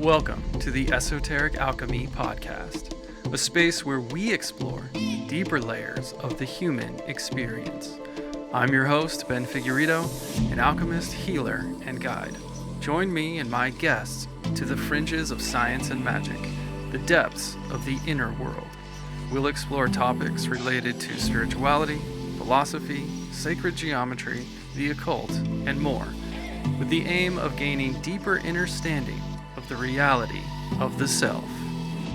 Welcome to the Esoteric Alkhemy Podcast, a space where we explore deeper layers of the human experience. I'm your host, Ben Figueredo, an alchemist, healer, and guide. Join me and my guests to the fringes of science and magic, the depths of the inner world. We'll explore topics related to spirituality, philosophy, sacred geometry, the occult, and more, with the aim of gaining deeper understanding of the reality of the self.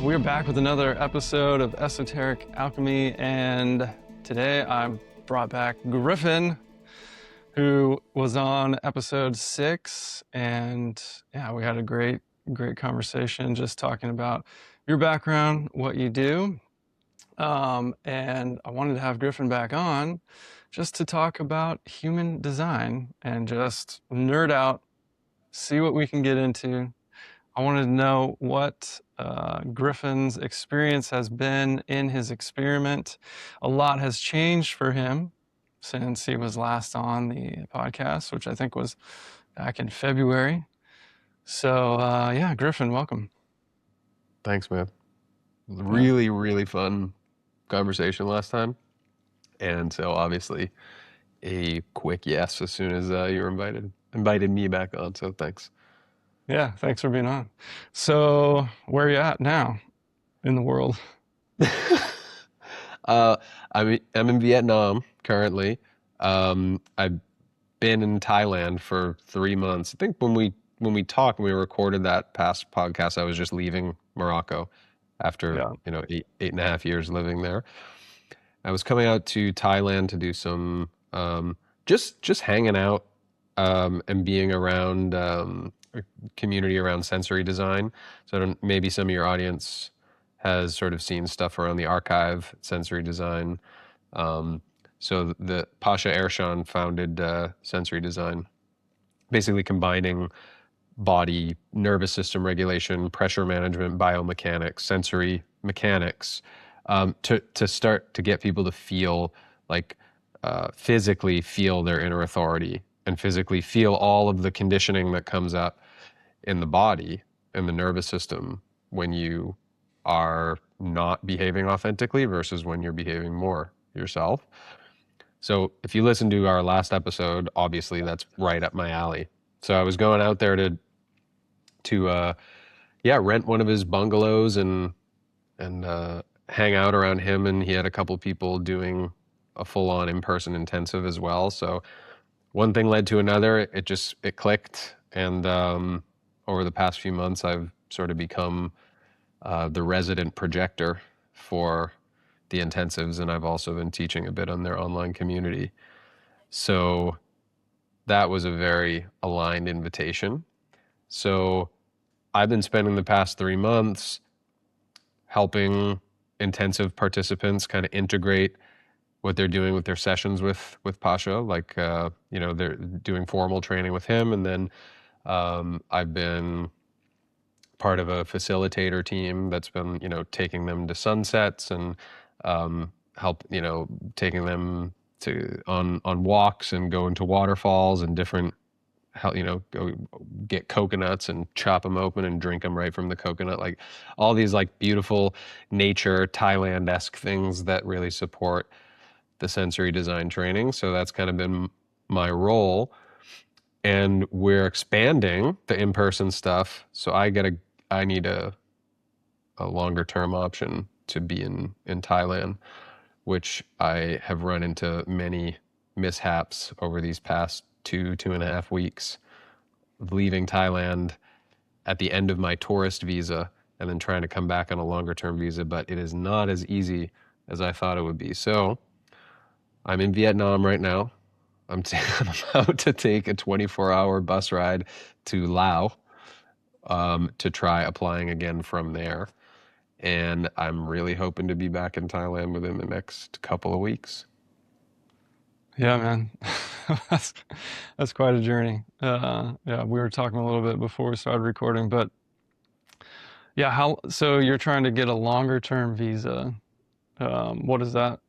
We're back with another episode of Esoteric Alkhemy, and today I brought back Griffin, who was on episode 6, and yeah, we had a great conversation just talking about your background, what you do, and I wanted to have Griffin back on just to talk about human design and just nerd out, see what we can get into. I wanted to know what Griffin's experience has been in his experiment. A lot has changed for him since he was last on the podcast, which I think was back in February. So, yeah, Griffin, welcome. Thanks, man. Really fun conversation last time. And so obviously a quick yes as soon as you invited me back on. So thanks. Yeah, thanks for being on. So where are you at now in the world? I'm in Vietnam currently. I've been in Thailand for 3 months. I think when we talked, when we recorded that past podcast, I was just leaving Morocco after 8.5 years living there. I was coming out to Thailand to do some just hanging out and being around a community around sensory design. So maybe some of your audience has sort of seen stuff around the archive sensory design. So the Pasha Ershan founded sensory design, basically combining body, nervous system regulation, pressure management, biomechanics, sensory mechanics, to start to get people to feel like physically feel their inner authority and physically feel all of the conditioning that comes up in the body and the nervous system when you are not behaving authentically versus when you're behaving more yourself. So if you listen to our last episode, obviously that's right up my alley. So I was going out there to rent one of his bungalows and hang out around him, and he had a couple people doing a full-on in-person intensive as well. So one thing led to another. It clicked, and over the past few months, I've sort of become the resident projector for the intensives, and I've also been teaching a bit on their online community. So that was a very aligned invitation. So I've been spending the past 3 months helping intensive participants kind of integrate what they're doing with their sessions with Pasha, like they're doing formal training with him, and then I've been part of a facilitator team that's been taking them to sunsets and taking them to on walks and going to waterfalls and different go get coconuts and chop them open and drink them right from the coconut, like all these like beautiful nature Thailand-esque things that really support the sensory design training. So that's kind of been my role, and we're expanding the in-person stuff. So I need a longer term option to be in Thailand, which I have run into many mishaps over these past 2.5 weeks of leaving Thailand at the end of my tourist visa and then trying to come back on a longer term visa, but it is not as easy as I thought it would be. So I'm in Vietnam right now. I'm about to take a 24-hour bus ride to Laos to try applying again from there. And I'm really hoping to be back in Thailand within the next couple of weeks. Yeah, man, that's quite a journey. We were talking a little bit before we started recording, but yeah, so you're trying to get a longer term visa. What is that?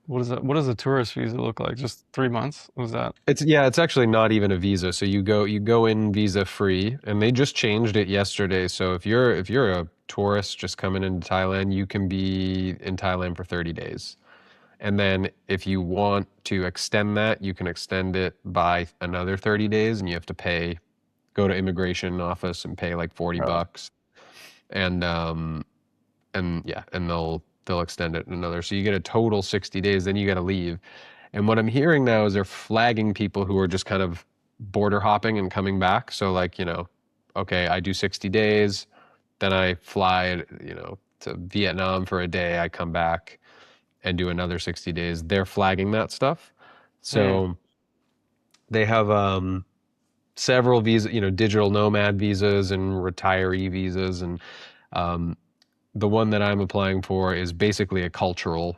What does a tourist visa look like? Just 3 months? Was that? It's actually not even a visa. So you go in visa free, and they just changed it yesterday. So if you're a tourist just coming into Thailand, you can be in Thailand for 30 days. And then if you want to extend that, you can extend it by another 30 days, and you have to go to immigration office and pay like 40 Oh, bucks. And yeah, and they'll extend it another. So you get a total 60 days, then you got to leave. And what I'm hearing now is they're flagging people who are just kind of border hopping and coming back. So like, okay, I do 60 days, then I fly, to Vietnam for a day, I come back and do another 60 days. They're flagging that stuff. mm, So they have several visas, digital nomad visas and retiree visas, and um, the one that I'm applying for is basically a cultural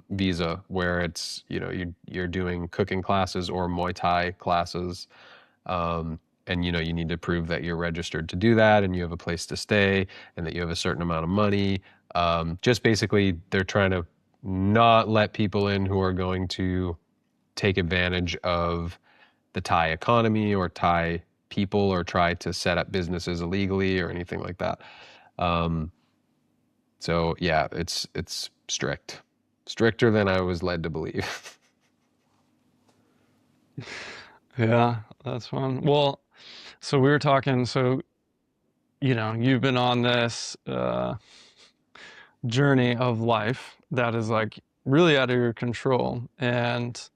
visa where it's, you're doing cooking classes or Muay Thai classes. And, you need to prove that you're registered to do that and you have a place to stay and that you have a certain amount of money. Just basically, they're trying to not let people in who are going to take advantage of the Thai economy or Thai people or try to set up businesses illegally or anything like that. So yeah, it's stricter than I was led to believe. yeah, that's fun. Well, so we were talking, so, you've been on this journey of life that is like really out of your control and,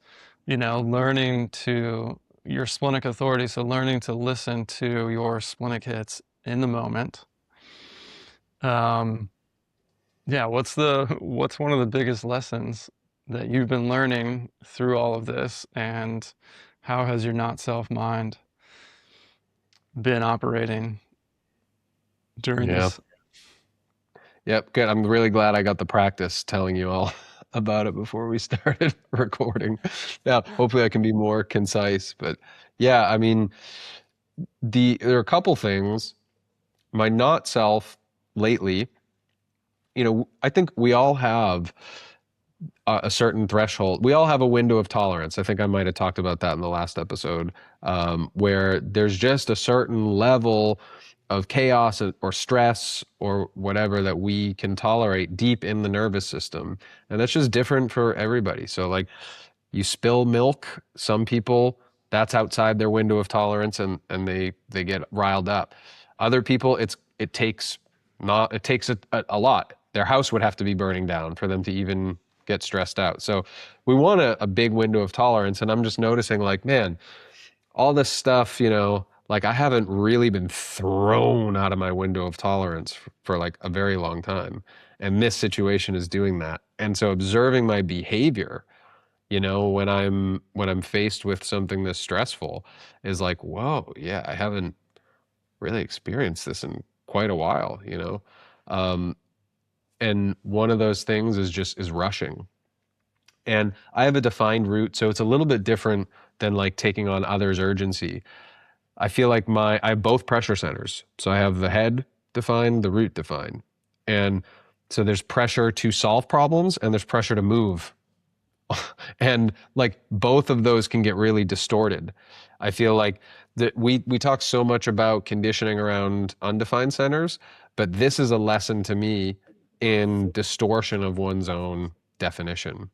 learning to your splenic authority. So learning to listen to your splenic hits in the moment. Um, yeah, what's one of the biggest lessons that you've been learning through all of this, and how has your not self mind been operating during Yeah. this? Yep. Good. I'm really glad I got the practice telling you all about it before we started recording. Now, hopefully I can be more concise, but yeah, I mean, there are a couple things. My not self lately, I think we all have a certain threshold. We all have a window of tolerance. I think I might have talked about that in the last episode, where there's just a certain level of chaos or stress or whatever that we can tolerate deep in the nervous system. And that's just different for everybody. So like you spill milk, some people, that's outside their window of tolerance and they get riled up. Other people, it takes a lot. Their house would have to be burning down for them to even get stressed out. So we want a big window of tolerance. And I'm just noticing like, man, all this stuff, like I haven't really been thrown out of my window of tolerance for like a very long time. And this situation is doing that. And so observing my behavior, when I'm faced with something this stressful is like, whoa, yeah, I haven't really experienced this in quite a while, and one of those things is rushing. And I have a defined route, so it's a little bit different than like taking on others' urgency. I feel like I have both pressure centers. So I have the head defined, the root defined. And so there's pressure to solve problems and there's pressure to move. And like both of those can get really distorted. I feel like that we talk so much about conditioning around undefined centers, but this is a lesson to me in distortion of one's own definition,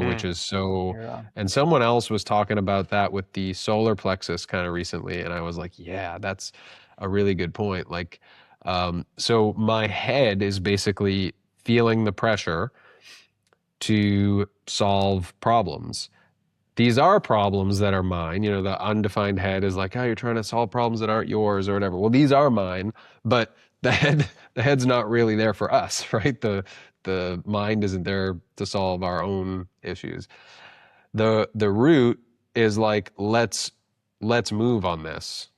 which Mm, is so, yeah. and someone else was talking about that with the solar plexus kind of recently. And I was like, yeah, that's a really good point. Like, so my head is basically feeling the pressure to solve problems. These are problems that are mine. The undefined head is like, oh, you're trying to solve problems that aren't yours or whatever. Well, these are mine, but the head's not really there for us, right? The mind isn't there to solve our own issues. The root is like, let's move on this.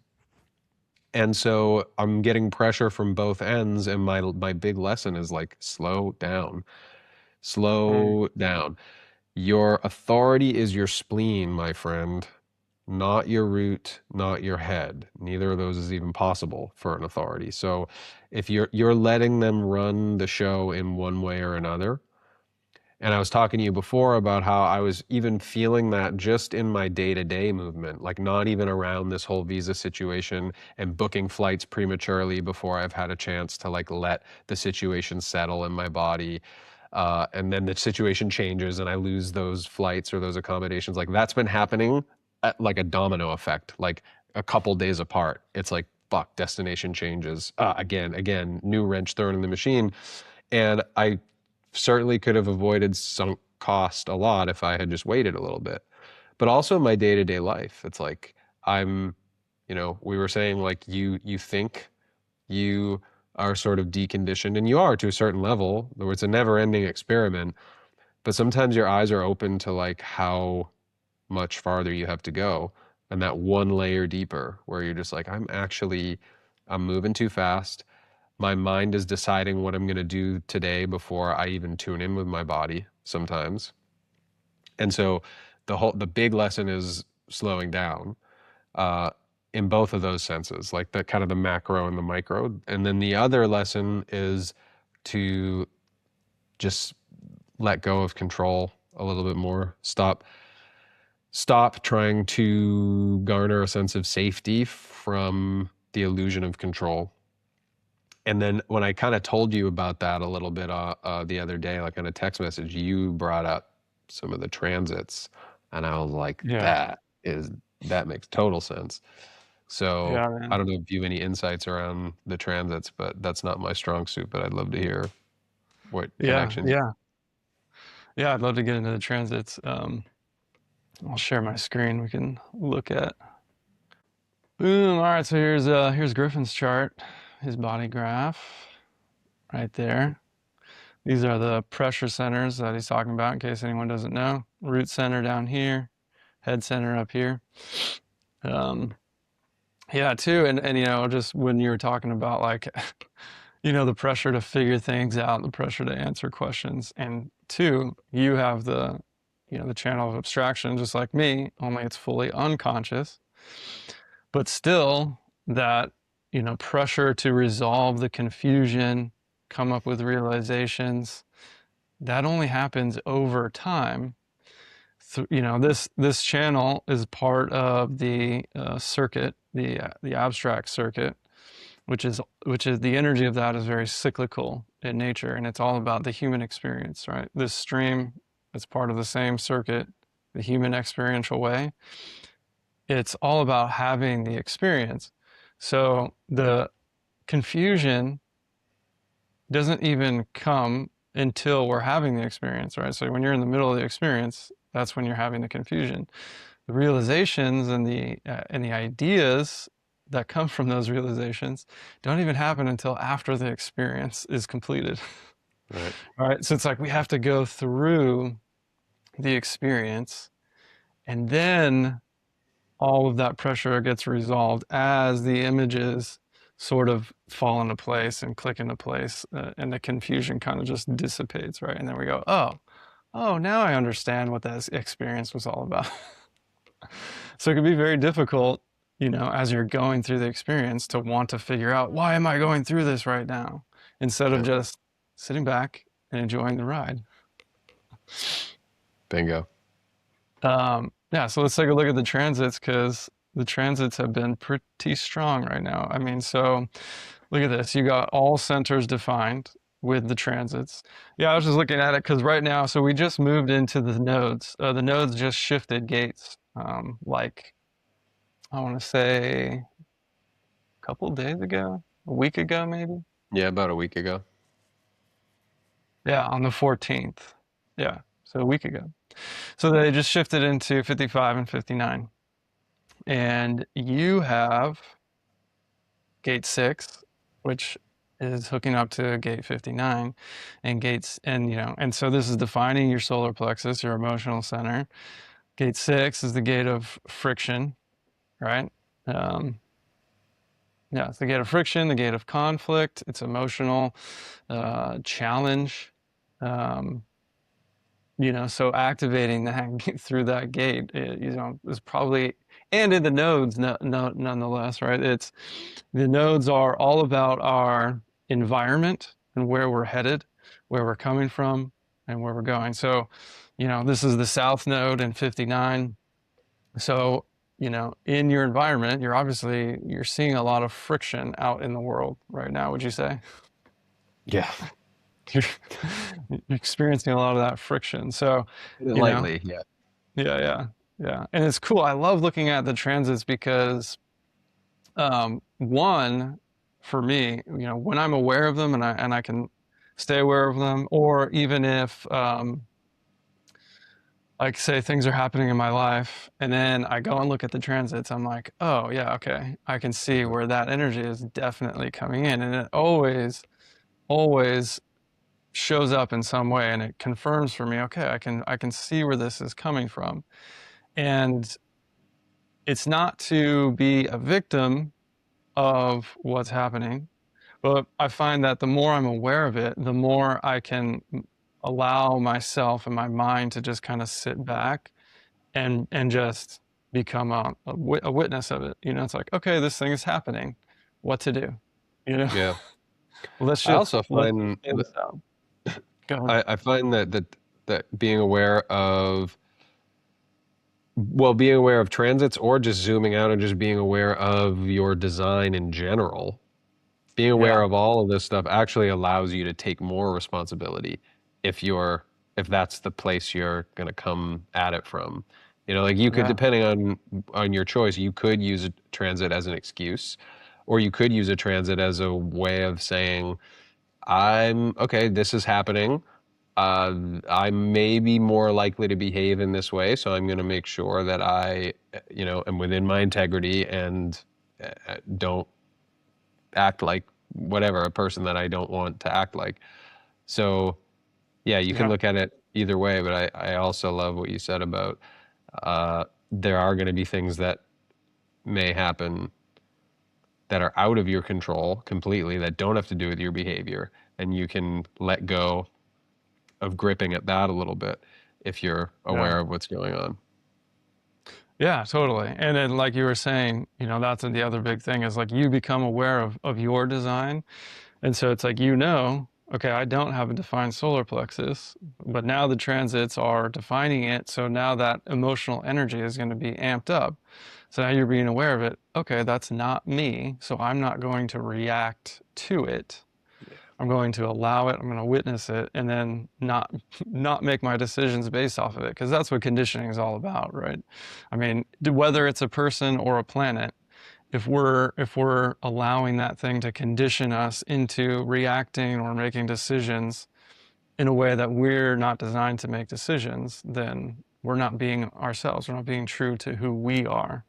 And so I'm getting pressure from both ends, and my big lesson is like, slow down. Mm, Slow down. Your authority is your spleen, my friend, not your root, not your head. Neither of those is even possible for an authority. So if you're letting them run the show in one way or another, And I was talking to you before about how I was even feeling that just in my day-to-day movement, like not even around this whole visa situation and booking flights prematurely before I've had a chance to like let the situation settle in my body. And then the situation changes and I lose those flights or those accommodations. Like that's been happening at like a domino effect, like a couple days apart. It's like, fuck, destination changes. Again, new wrench thrown in the machine. And I certainly could have avoided sunk cost a lot if I had just waited a little bit. But also my day-to-day life, it's like we were saying like you think you are sort of deconditioned, and you are to a certain level. In other words, it's a never-ending experiment. But sometimes your eyes are open to like how much farther you have to go, and that one layer deeper where you're just like, I'm moving too fast. My mind is deciding what I'm going to do today before I even tune in with my body sometimes. And so the big lesson is slowing down in both of those senses, like the kind of the macro and the micro. And then the other lesson is to just let go of control a little bit more. Stop trying to garner a sense of safety from the illusion of control. And then when I kind of told you about that a little bit the other day, like on a text message, you brought up some of the transits, and I was like, that makes total sense. So Yeah, I don't know if you have any insights around the transits, but that's not my strong suit, but I'd love to hear what connections. Yeah, I'd love to get into the transits. I'll share my screen. We can look at. Boom. All right. So here's Griffin's chart, his body graph, right there. These are the pressure centers that he's talking about, in case anyone doesn't know. Root center down here, head center up here. Yeah, too. And just when you were talking about like, the pressure to figure things out, the pressure to answer questions, and two, you have the channel of abstraction, just like me, only it's fully unconscious. But still, that, pressure to resolve the confusion, come up with realizations, that only happens over time. This channel is part of the circuit, the abstract circuit, which is the energy of that is very cyclical in nature, and it's all about the human experience, right? This stream is part of the same circuit, the human experiential way. It's all about having the experience. So the confusion doesn't even come until we're having the experience, right? So when you're in the middle of the experience, that's when you're having the confusion. The realizations and the ideas that come from those realizations don't even happen until after the experience is completed. Right. All right. So it's like we have to go through the experience, and then all of that pressure gets resolved as the images sort of fall into place and click into place, and the confusion kind of just dissipates, right? And then we go, oh, now I understand what that experience was all about. So it can be very difficult, as you're going through the experience, to want to figure out, why am I going through this right now? Instead of just sitting back and enjoying the ride. Bingo. Yeah, so let's take a look at the transits, because the transits have been pretty strong right now. I mean, so look at this. You got all centers defined with the transits. Yeah, I was just looking at it because right now, so we just moved into the nodes. The nodes just shifted gates, like, I want to say a couple days ago, a week ago maybe. Yeah, about a week ago. Yeah, on the 14th. Yeah, so a week ago. So they just shifted into 55 and 59. And you have gate 6, which is hooking up to gate 59, and so this is defining your solar plexus, your emotional center. Gate 6 is the gate of friction, right? It's the gate of friction, the gate of conflict. It's emotional challenge. So activating that through that gate, is probably, and in the nodes, nonetheless, right? The nodes are all about our environment and where we're headed, where we're coming from, and where we're going. So, this is the south node in 59. So, in your environment, you're seeing a lot of friction out in the world right now, would you say? Yeah. You're experiencing a lot of that friction. So, Lightly, yeah. Yeah. And it's cool. I love looking at the transits because, one, for me, when I'm aware of them and I can stay aware of them, or even if, like say things are happening in my life and then I go and look at the transits, I'm like, oh yeah, okay, I can see where that energy is definitely coming in, and it always shows up in some way, and it confirms for me, okay, I can see where this is coming from. And it's not to be a victim of what's happening, but I find that the more I'm aware of it, the more I can allow myself and my mind to just kind of sit back and just become a witness of it. It's like, okay, this thing is happening, what to do, Yeah. let's I also just let's find figure this out. Go ahead. I find that being aware of, well, being aware of transits, or just zooming out and just being aware of your design in general, being aware Yeah. of all of this stuff actually allows you to take more responsibility if that's the place you're going to come at it from. Like you could, Yeah. depending on your choice, you could use a transit as an excuse, or you could use a transit as a way of saying, okay, this is happening. I may be more likely to behave in this way, so I'm going to make sure that I, am within my integrity and don't act like whatever, a person that I don't want to act like. So, yeah, you can Yeah. look at it either way, but I also love what you said about there are going to be things that may happen that are out of your control completely, that don't have to do with your behavior, and you can let go of gripping at that a little bit if you're aware Yeah. of what's going on. Yeah, totally. And then like you were saying, that's the other big thing is like you become aware of your design. And so it's like, okay, I don't have a defined solar plexus, but now the transits are defining it. So now that emotional energy is going to be amped up. So now you're being aware of it. Okay, that's not me. So I'm not going to react to it. I'm going to allow it, I'm going to witness it, and then not make my decisions based off of it, because that's what conditioning is all about, right? I mean, whether it's a person or a planet, if we're allowing that thing to condition us into reacting or making decisions in a way that we're not designed to make decisions, then we're not being ourselves. We're not being true to who we are.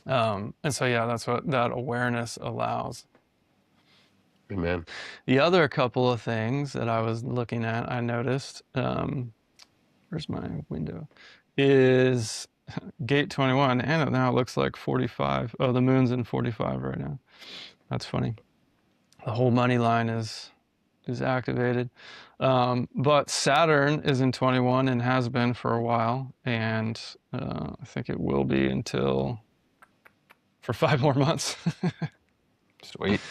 And so, yeah, that's what that awareness allows. Amen. The other couple of things that I was looking at, I noticed, where's my window, is gate 21, and now it looks like 45. Oh, the moon's in 45 right now. That's funny. The whole money line is activated. But Saturn is in 21 and has been for a while, and I think it will be for 5 more months. Sweet.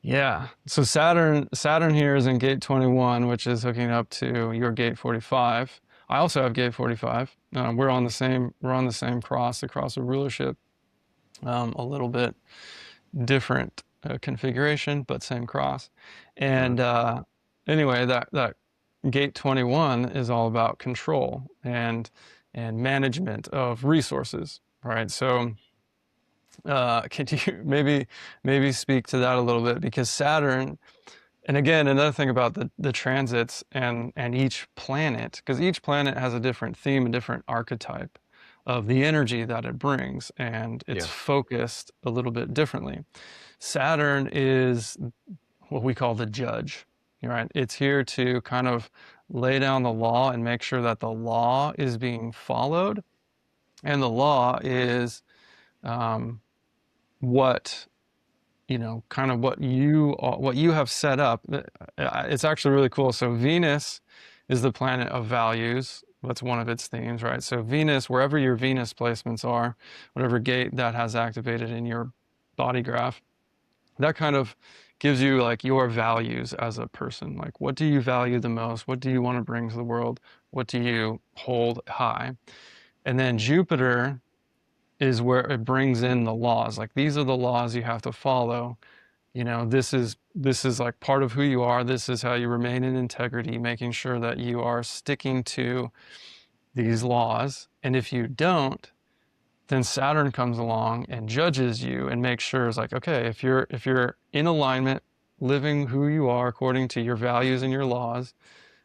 Yeah. So Saturn here is in gate 21, which is hooking up to your gate 45. I also have gate 45. We're on the same cross across a rulership. A little bit different configuration, but same cross. And anyway, that gate 21 is all about control and management of resources, right? So could you maybe speak to that a little bit? Because Saturn, and again, another thing about the transits and each planet, because each planet has a different theme, a different archetype of the energy that it brings, and it's focused a little bit differently. Saturn is what we call the judge, right? It's here to kind of lay down the law and make sure that the law is being followed, and the law is what kind of what you have set up. It's actually really cool. So Venus is the planet of values. That's one of its themes, right? So Venus, wherever your Venus placements are, whatever gate that has activated in your body graph, that kind of gives you like your values as a person. Like, what do you value the most? What do you want to bring to the world? What do you hold high? And then Jupiter is where it brings in the laws. Like, these are the laws you have to follow. You know, this is like part of who you are. This is how you remain in integrity, making sure that you are sticking to these laws. And if you don't, then Saturn comes along and judges you and makes sure it's like, okay, if you're in alignment, living who you are according to your values and your laws,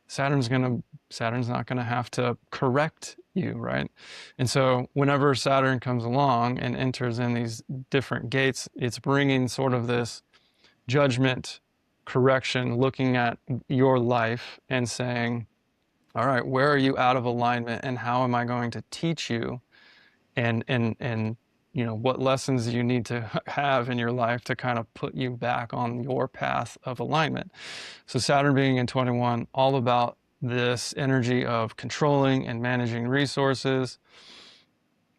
Saturn's not gonna have to correct you, right? And so whenever Saturn comes along and enters in these different gates, it's bringing sort of this judgment, correction, looking at your life and saying, all right, where are you out of alignment, and how am I going to teach you? And you know, what lessons you need to have in your life to kind of put you back on your path of alignment. So Saturn being in 21, all about this energy of controlling and managing resources.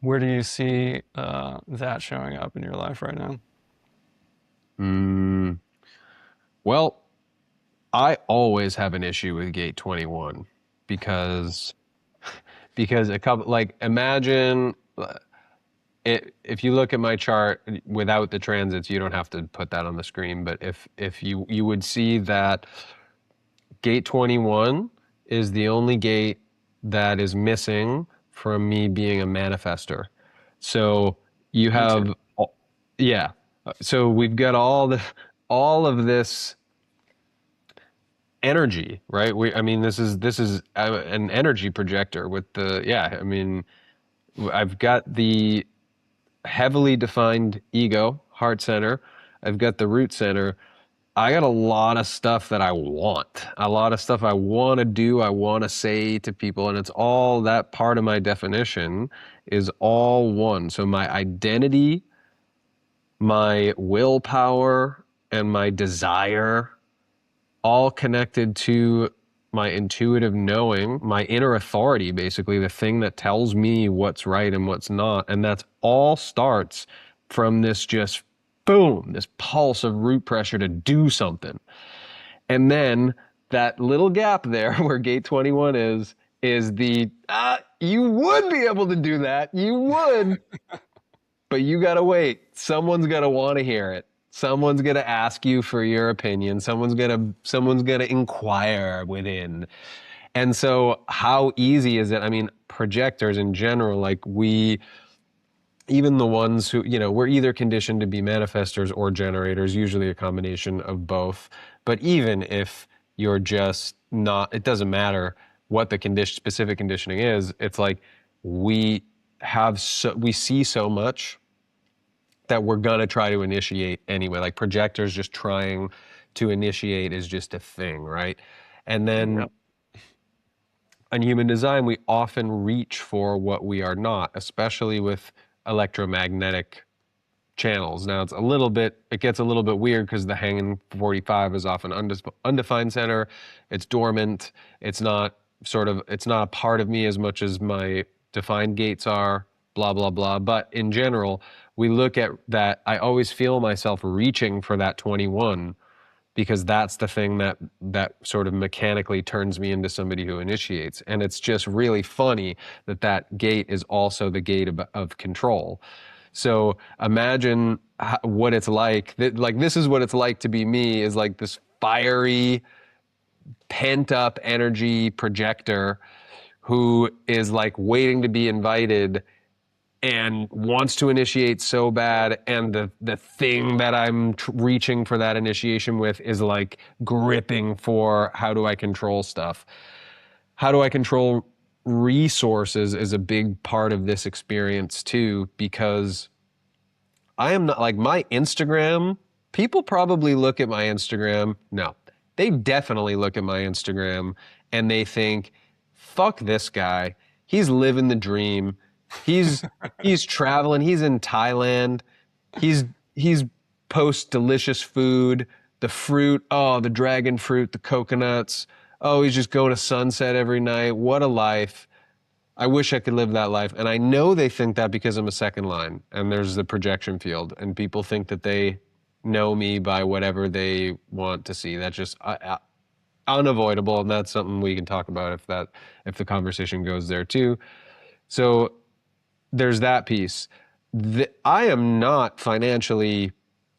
Where do you see that showing up in your life right now? Well, I always have an issue with gate 21 because a couple, like, imagine if you look at my chart without the transits, you don't have to put that on the screen, but if you would see that gate 21 is the only gate that is missing from me being a manifester. So you have, yeah. So we've got all of this energy, right? I mean, this is an energy projector with the, yeah. I mean, I've got the heavily defined ego, heart center. I've got the root center. I got a lot of stuff that I want, a lot of stuff I want to do, I want to say to people, and it's all that part of my definition is all one. So my identity, my willpower, and my desire, all connected to my intuitive knowing, my inner authority, basically the thing that tells me what's right and what's not. And that's all starts from this just boom, this pulse of root pressure to do something. And then that little gap there where gate 21 is the, you would be able to do that. You would, but you got to wait. Someone's got to want to hear it. Someone's going to ask you for your opinion. Someone's going to inquire within. And so how easy is it? I mean, projectors in general, like even the ones who, you know, we're either conditioned to be manifestors or generators, usually a combination of both. But even if you're just not, it doesn't matter what the specific conditioning is. It's like we see so much that we're gonna try to initiate anyway. Like projectors just trying to initiate is just a thing, right? And then in human design, we often reach for what we are not, especially with electromagnetic channels. Now it gets a little bit weird because the hanging 45 is often undefined center. It's dormant. It's not a part of me as much as my defined gates are, blah, blah, blah. But in general, we look at that. I always feel myself reaching for that 21 because that's the thing that sort of mechanically turns me into somebody who initiates. And it's just really funny that gate is also the gate of control. So imagine what it's like. This is what it's like to be me, is like this fiery, pent up energy projector who is like waiting to be invited and wants to initiate so bad, and the thing that I'm reaching for that initiation with is like gripping for, how do I control stuff? How do I control resources is a big part of this experience too, because I am not, like, my Instagram, people probably look at my Instagram. No, they definitely look at my Instagram and they think, fuck this guy. He's living the dream. He's traveling. He's in Thailand. He's post delicious food, the fruit. Oh, the dragon fruit, the coconuts. Oh, he's just going to sunset every night. What a life. I wish I could live that life. And I know they think that because I'm a second line and there's the projection field, and people think that they know me by whatever they want to see. That's just unavoidable, and that's something we can talk about if the conversation goes there too. So there's that piece. I am not financially.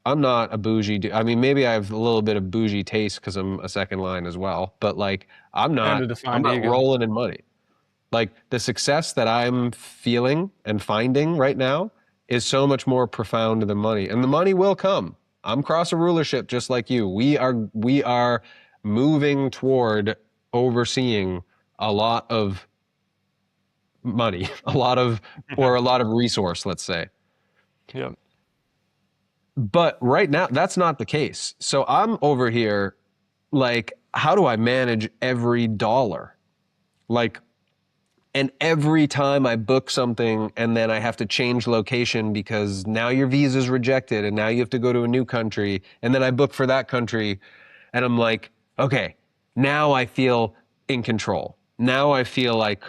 I'm not a bougie dude. I mean, maybe I have a little bit of bougie taste because I'm a second line as well. But like, I'm And a not defined ego. rolling in money. Like the success that I'm feeling and finding right now is so much more profound than money, and the money will come. I'm cross a rulership just like you. We are moving toward overseeing a lot of money, a lot of resource, let's say. Yep. But right now, that's not the case. So I'm over here, like, how do I manage every dollar? Like, and every time I book something and then I have to change location because now your visa's rejected and now you have to go to a new country, and then I book for that country, and I'm like, okay, now I feel in control. Now I feel like,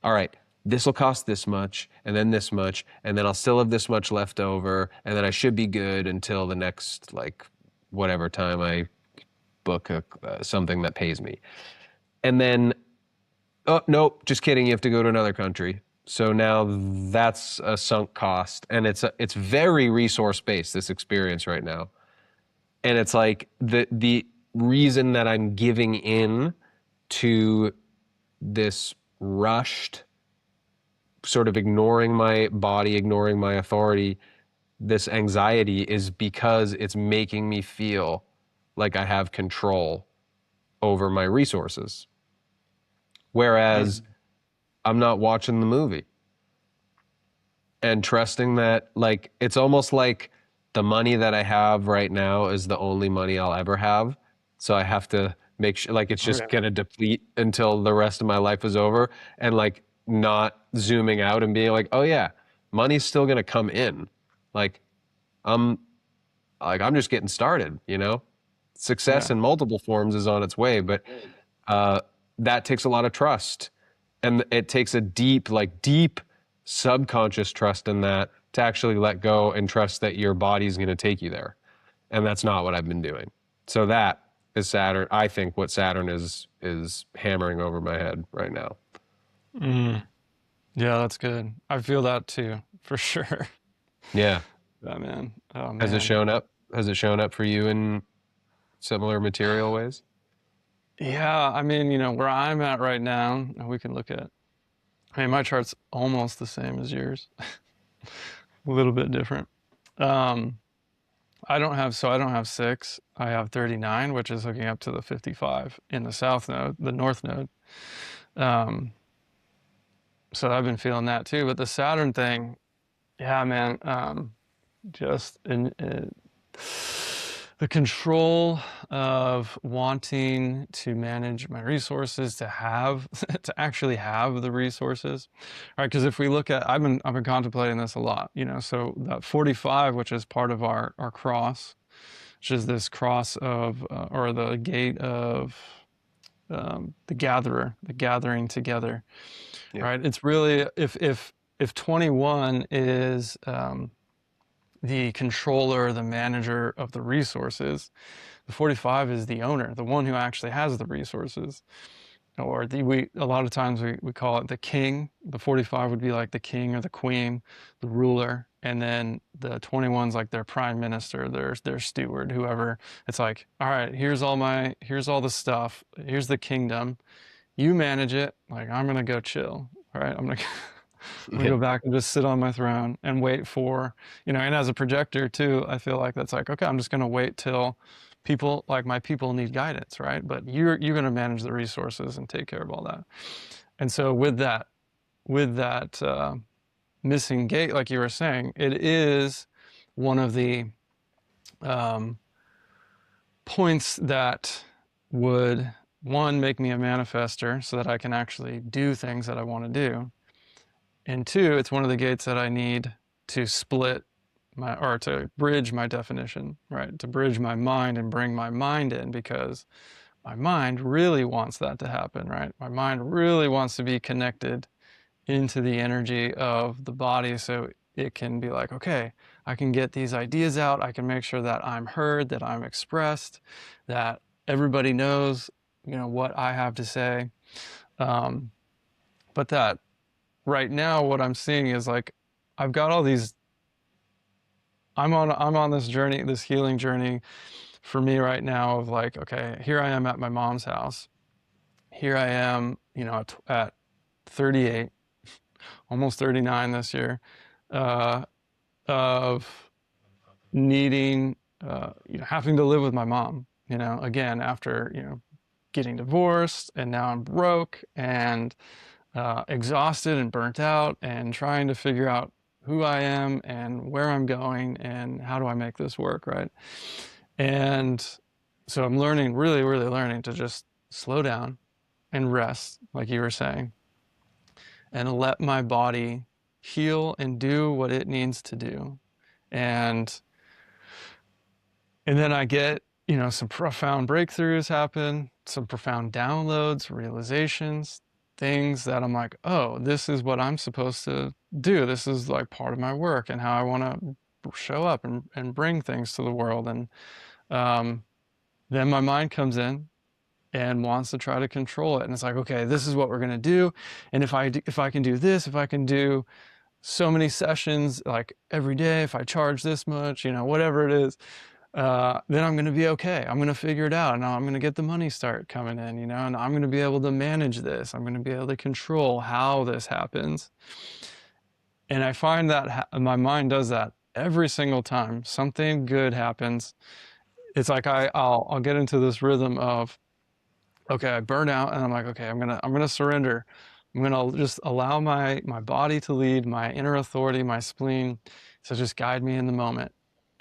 all right, this will cost this much, and then this much, and then I'll still have this much left over, and then I should be good until the next, like, whatever time I book something that pays me. And then, oh, nope, just kidding, you have to go to another country. So now that's a sunk cost, and it's very resource-based, this experience right now. And it's like the reason that I'm giving in to this rushed sort of ignoring my body, ignoring my authority, this anxiety is because it's making me feel like I have control over my resources. Whereas I'm not watching the movie and trusting that, like, it's almost like the money that I have right now is the only money I'll ever have. So I have to make sure, like, it's just going to deplete until the rest of my life is over, and like not zooming out and being like, oh yeah, money's still going to come in. Like I'm just getting started, you know? Success in multiple forms is on its way, but that takes a lot of trust. And it takes a deep subconscious trust in that to actually let go and trust that your body's going to take you there. And that's not what I've been doing. So that is Saturn. I think what Saturn is hammering over my head right now. Yeah, that's good. I feel that too, for sure. Yeah. Yeah, man. Oh, man. Has it shown up? Has it shown up for you in similar material ways? Yeah, I mean, where I'm at right now, we can look at, I mean, my chart's almost the same as yours. A little bit different. I don't have 6. I have 39, which is hooking up to the 55 in the south node, the north node. So I've been feeling that too. But the Saturn thing, yeah, man, just in the control of wanting to manage my resources, to actually have the resources, right? Because if we look at, I've been contemplating this a lot, so that 45, which is part of our cross, which is this cross of, or the gate of the gatherer, the gathering together, right? It's really, if 21 is the controller, the manager of the resources, the 45 is the owner, the one who actually has the resources. Or a lot of times we call it the king. The 45 would be like the king or the queen, the ruler, and then the 21's like their prime minister, their steward, whoever. It's like, all right, here's all the stuff, here's the kingdom, you manage it. Like, I'm gonna go chill, all right? I'm gonna go back and just sit on my throne and wait for, and as a projector too, I feel like that's like, okay, I'm just gonna wait till my people need guidance, right? But you're gonna manage the resources and take care of all that. And so with that missing gate, like you were saying, it is one of the points that would, one, make me a manifester so that I can actually do things that I want to do. And two, it's one of the gates that I need to to bridge my definition, right? To bridge my mind and bring my mind in, because my mind really wants that to happen, right? My mind really wants to be connected into the energy of the body, so it can be like, okay, I can get these ideas out. I can make sure that I'm heard, that I'm expressed, that everybody knows, what I have to say. But that right now, what I'm seeing is like, I've got all these, I'm on this journey, this healing journey for me right now of like, okay, here I am at my mom's house. Here I am, at 38, almost 39 this year, of needing, having to live with my mom, again, after, getting divorced, and now I'm broke and exhausted and burnt out and trying to figure out who I am and where I'm going and how do I make this work, right? And so I'm learning, really, really learning to just slow down and rest, like you were saying, and let my body heal and do what it needs to do. And then I get, some profound breakthroughs happen, some profound downloads, realizations, things that I'm like, oh, this is what I'm supposed to do. This is like part of my work and how I want to show up and bring things to the world. And then my mind comes in and wants to try to control it. And it's like, okay, this is what we're going to do. And if I can do this, if I can do so many sessions like every day, if I charge this much, whatever it is, then I'm going to be okay. I'm going to figure it out, and I'm going to get the money start coming in, and I'm going to be able to manage this. I'm going to be able to control how this happens. And I find that my mind does that every single time something good happens. It's like I'll get into this rhythm of, okay, I burn out, and I'm like, okay, I'm gonna surrender. I'm gonna just allow my body to lead, my inner authority, my spleen, to just guide me in the moment.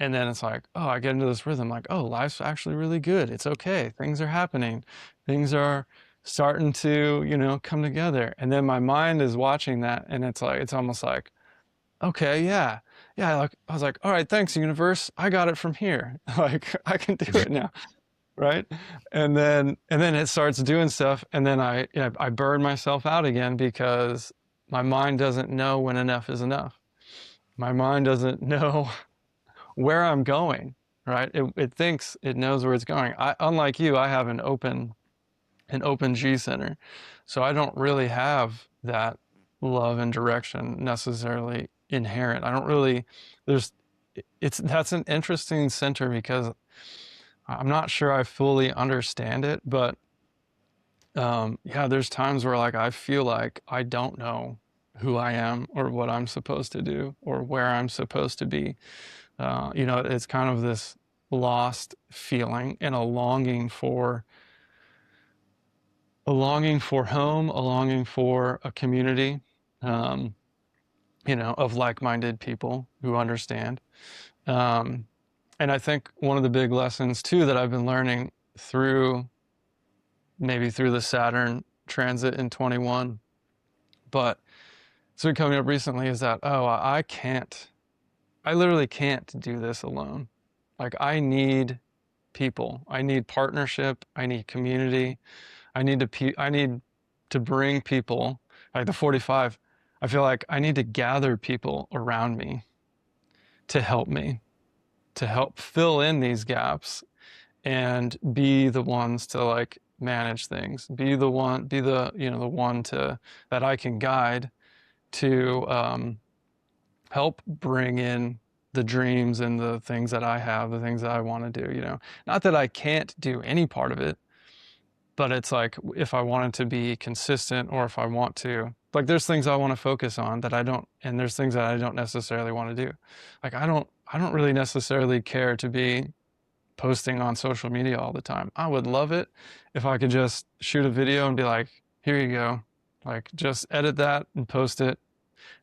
And then it's like, oh, I get into this rhythm, like, oh, life's actually really good. It's okay. Things are happening. Things are starting to, come together. And then my mind is watching that, and it's almost like, okay, yeah. Like I was like, all right, thanks, universe. I got it from here. Like I can do it now. Right. And then it starts doing stuff. And then I burn myself out again because my mind doesn't know when enough is enough. My mind doesn't know where I'm going, right? It thinks it knows where it's going. Unlike you, I have an open G center. So I don't really have that love and direction necessarily inherent. I don't really, that's an interesting center because I'm not sure I fully understand it, but there's times where like I feel like I don't know who I am or what I'm supposed to do or where I'm supposed to be. It's kind of this lost feeling and a longing for home, a longing for a community, of like-minded people who understand. And I think one of the big lessons too that I've been learning through the Saturn transit in 21, but it's been coming up recently is that, I literally can't do this alone. Like I need people, I need partnership, I need community, I need to bring people, like the 45, I feel like I need to gather people around me to help fill in these gaps and be the ones to like manage things, be the one that I can guide to help bring in the dreams and the things that I have, the things that I want to do, not that I can't do any part of it, but it's like, if I wanted to be consistent or if I want to, like there's things I want to focus on that I don't, and there's things that I don't necessarily want to do. Like I don't really necessarily care to be posting on social media all the time. I would love it if I could just shoot a video and be like, here you go. Like just edit that and post it.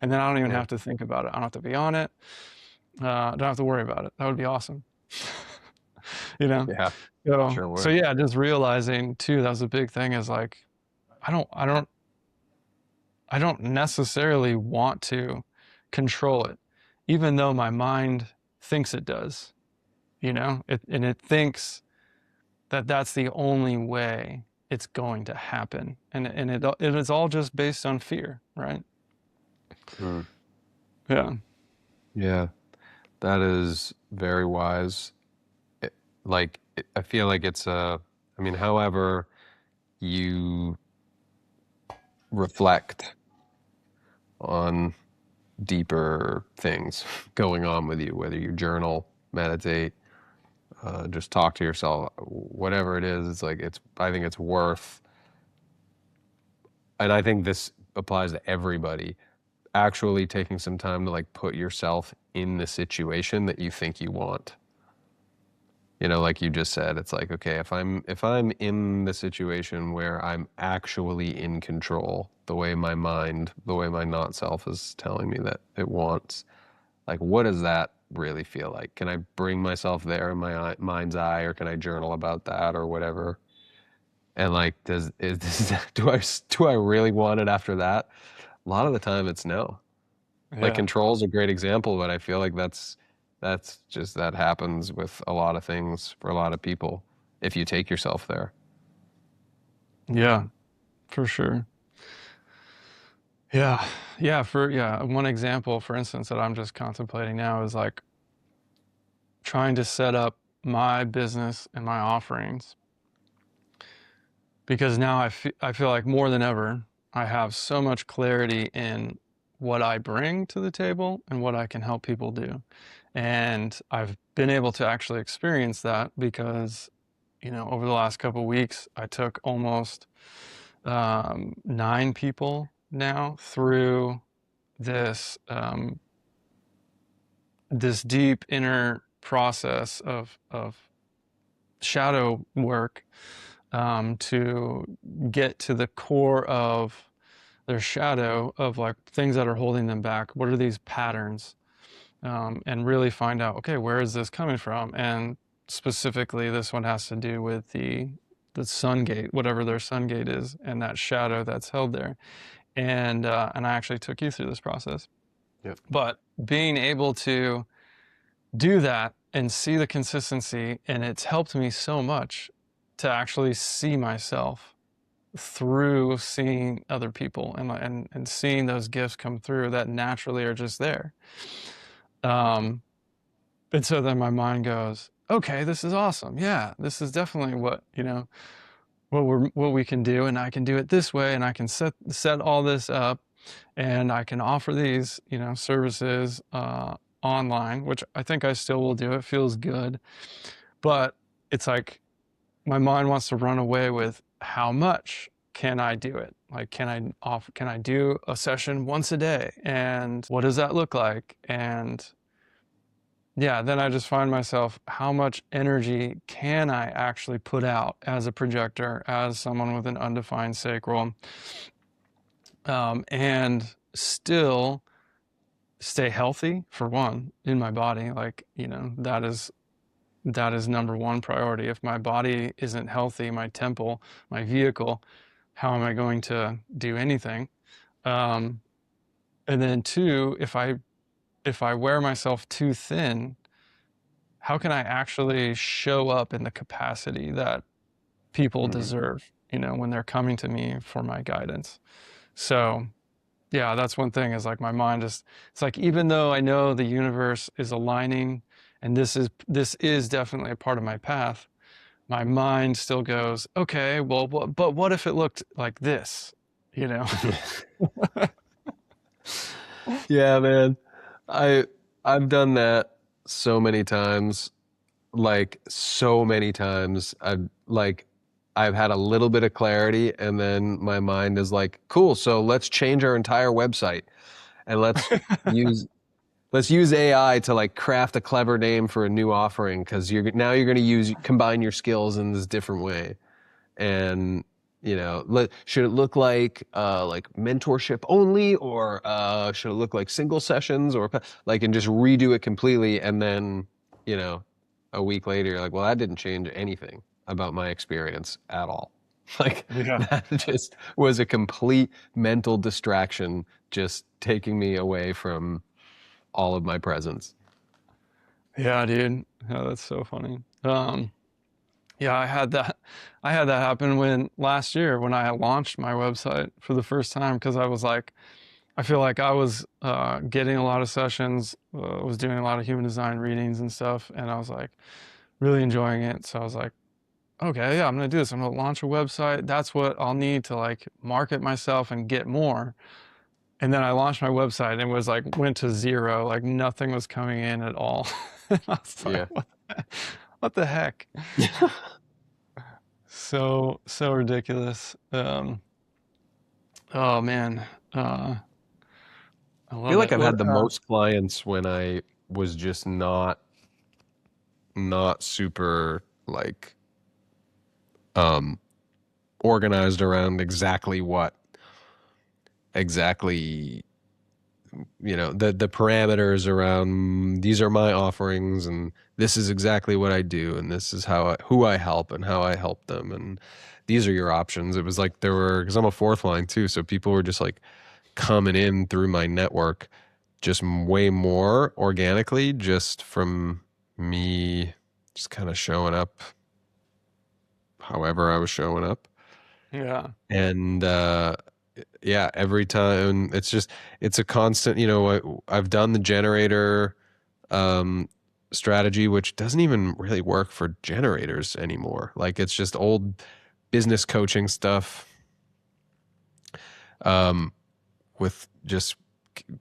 And then I don't even have to think about it. I don't have to be on it. I don't have to worry about it. That would be awesome. Yeah. Sure would. So yeah, just realizing too, that was a big thing is like, I don't necessarily want to control it, even though my mind thinks it does, and it thinks that that's the only way it's going to happen. And it is all just based on fear, right? Hmm. Yeah. Yeah. That is very wise. I feel like however you reflect on deeper things going on with you, whether you journal, meditate, just talk to yourself, whatever it is, I think it's worth, and I think this applies to everybody, actually taking some time to like put yourself in the situation that you think you want. Like you just said, it's like, okay, if I'm in the situation where I'm actually in control, the way my not self is telling me that it wants, like, what does that really feel like? Can I bring myself there in my mind's eye, or can I journal about that or whatever? And like, do I really want it after that? A lot of the time it's no. Yeah. Like, control is a great example, but I feel like that happens with a lot of things for a lot of people if you take yourself there. Yeah, for sure. Yeah. One example, for instance, that I'm just contemplating now is like trying to set up my business and my offerings, because now I feel like more than ever, I have so much clarity in what I bring to the table and what I can help people do. And I've been able to actually experience that because, over the last couple of weeks, I took almost 9 people now through this this deep inner process of shadow work, to get to the core of their shadow, of like things that are holding them back. What are these patterns? And really find out, okay, where is this coming from? And specifically, this one has to do with the sun gate, whatever their sun gate is, and that shadow that's held there. And I actually took you through this process. Yep. But being able to do that and see the consistency, and it's helped me so much to actually see myself through seeing other people, and seeing those gifts come through that naturally are just there. And so then my mind goes, okay, this is awesome. Yeah, this is definitely what we can do, and I can do it this way, and I can set all this up, and I can offer these, services online, which I think I still will do. It feels good, but it's like my mind wants to run away with, how much can I do it? Like, can I do a session once a day? And what does that look like? And yeah, then I just find myself, how much energy can I actually put out as a projector, as someone with an undefined sacral, and still stay healthy, for one, in my body. Like, that is number one priority. If my body isn't healthy, my temple, my vehicle, how am I going to do anything? And then 2, if I wear myself too thin, how can I actually show up in the capacity that people deserve, when they're coming to me for my guidance? So yeah, that's one thing, is like my mind it's like, even though I know the universe is aligning, and this is definitely a part of my path, my mind still goes, okay, well, but what if it looked like this, Yeah, man. I've done that so many times. Like, so many times. I've had a little bit of clarity, and then my mind is like, cool, so let's change our entire website, and let's use AI to like craft a clever name for a new offering, because you're going to combine your skills in this different way. And should it look like mentorship only, or should it look like single sessions, or and just redo it completely. And then a week later, you're like, well, that didn't change anything about my experience at all. That just was a complete mental distraction, just taking me away from all of my presence. Yeah, dude. Yeah, that's so funny. Yeah, I had that happen last year when I launched my website for the first time, because I was like, I feel like I was getting a lot of sessions, was doing a lot of human design readings and stuff, and I was like really enjoying it. So I was like, okay, yeah, I'm gonna do this. I'm gonna launch a website. That's what I'll need to like market myself and get more. And then I launched my website and it was like went to zero, like nothing was coming in at all. And I was like, Yeah. what the heck? So ridiculous. Oh man. I I love feel like it. I've What had the most clients when I was just not super like organized around exactly the parameters around these are my offerings and this is exactly what I do and this is who I help and how I help them and these are your options. It was like because I'm a fourth line too, so people were just like coming in through my network just way more organically just from me just kind of showing up however I was showing up. Yeah. And yeah, every time it's a constant, I've done the generator strategy, which doesn't even really work for generators anymore. Like it's just old business coaching stuff with just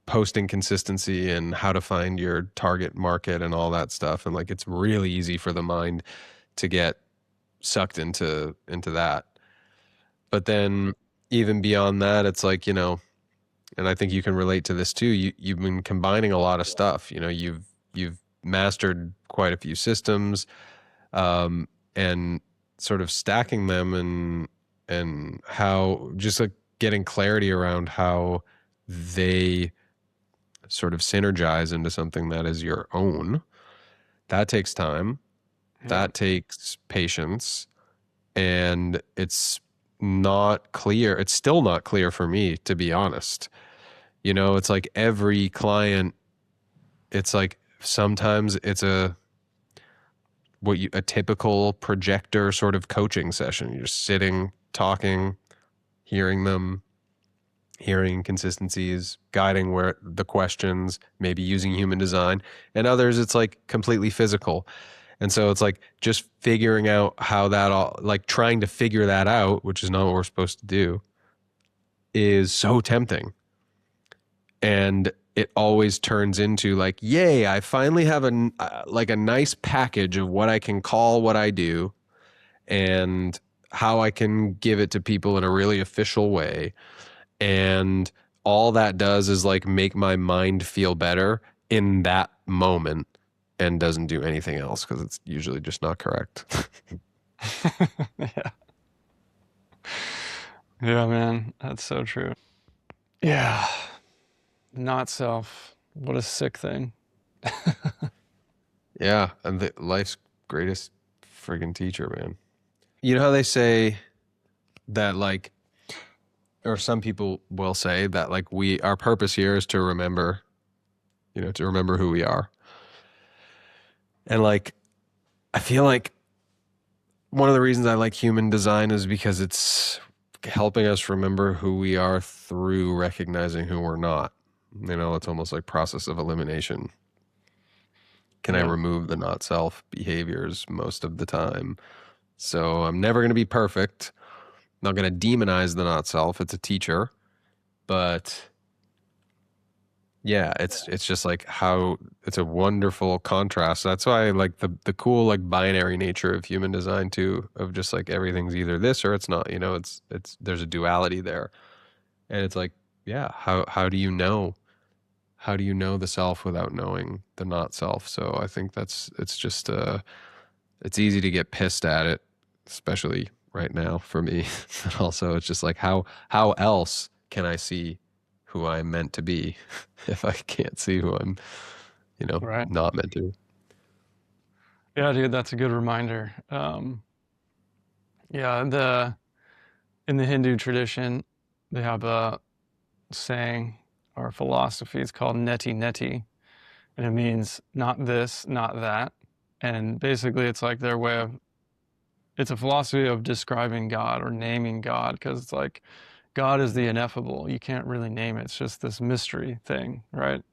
posting consistency and how to find your target market and all that stuff. And like it's really easy for the mind to get sucked into that. But then even beyond that, it's like, and I think you can relate to this too. You've been combining a lot of stuff. You've mastered quite a few systems, and sort of stacking them and how just like getting clarity around how they sort of synergize into something that is your own. That takes time. Yeah. That takes patience, and it's not clear. It's still not clear for me, to be honest. It's like every client, it's like sometimes it's a typical projector sort of coaching session. You're just sitting, talking, hearing them, hearing consistencies, guiding where the questions, maybe using human design, and others it's like completely physical. And so it's like just figuring out how that all, like trying to figure that out, which is not what we're supposed to do, is so tempting. And it always turns into like, yay, I finally have a nice package of what I can call what I do and how I can give it to people in a really official way. And all that does is like make my mind feel better in that moment and doesn't do anything else because it's usually just not correct. Yeah. Yeah, man. That's so true. Yeah. Not self. What a sick thing. Yeah. And life's greatest friggin' teacher, man. You know how they say that like, or some people will say that like our purpose here is to remember, to remember who we are. And like, I feel like one of the reasons I like human design is because it's helping us remember who we are through recognizing who we're not. It's almost like process of elimination. Can I remove the not self behaviors most of the time? So I'm never going to be perfect. I'm not going to demonize the not self. It's a teacher. But yeah, it's just like how it's a wonderful contrast. That's why I like the cool like binary nature of human design too, of just like everything's either this or it's not, it's there's a duality there. And it's like, yeah, how do you know the self without knowing the not self? So I think it's it's easy to get pissed at it, especially right now for me. But also it's just like how else can I see who I'm meant to be if I can't see who I'm, Right. not meant to. Yeah, dude, that's a good reminder. Yeah, in the Hindu tradition, they have a saying or philosophy. It's called neti neti, and it means not this, not that. And basically, it's like their way of. It's a philosophy of describing God or naming God, because it's like God is the ineffable. You can't really name it. It's just this mystery thing, right?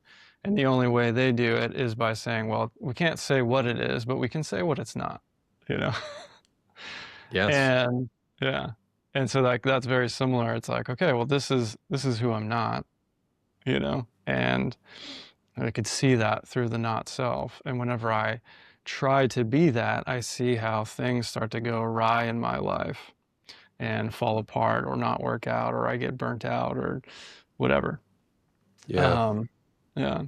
And the only way they do it is by saying, well, we can't say what it is, but we can say what it's not, you know? Yes. And yeah. And so like that's very similar. It's like, okay, well, this is who I'm not, you know? And I could see that through the not self. And whenever I try to be that, I see how things start to go awry in my life and fall apart or not work out, or I get burnt out or whatever. Yeah. Yeah.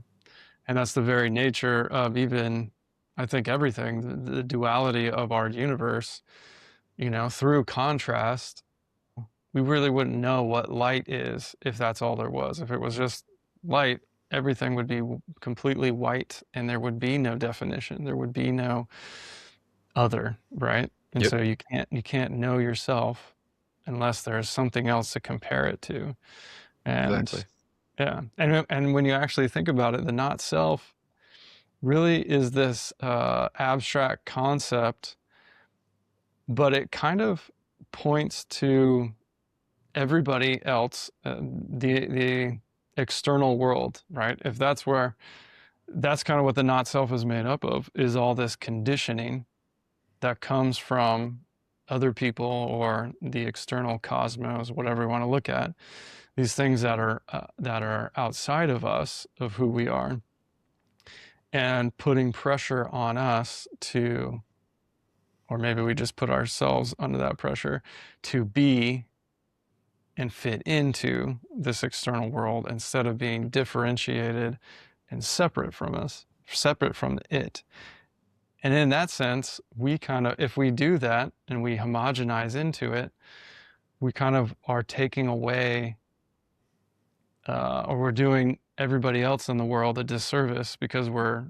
And that's the very nature of even, I think, everything, the duality of our universe, you know, through contrast. We really wouldn't know what light is if that's all there was. If it was just light, everything would be completely white and there would be no definition. There would be no other, right? And Yep. so you can't know yourself unless there's something else to compare it to. And Exactly. yeah. And when you actually think about it, the not self really is this abstract concept, but it kind of points to everybody else, the external world, right? If that's kind of what the not self is made up of, is all this conditioning that comes from other people or the external cosmos, whatever you want to look at, these things that are outside of us, of who we are, and putting pressure on us to, or maybe we just put ourselves under that pressure to be and fit into this external world instead of being differentiated and separate from us, separate from it. And in that sense, we kind of, if we do that and we homogenize into it, we kind of are taking away, or we're doing everybody else in the world a disservice, because we're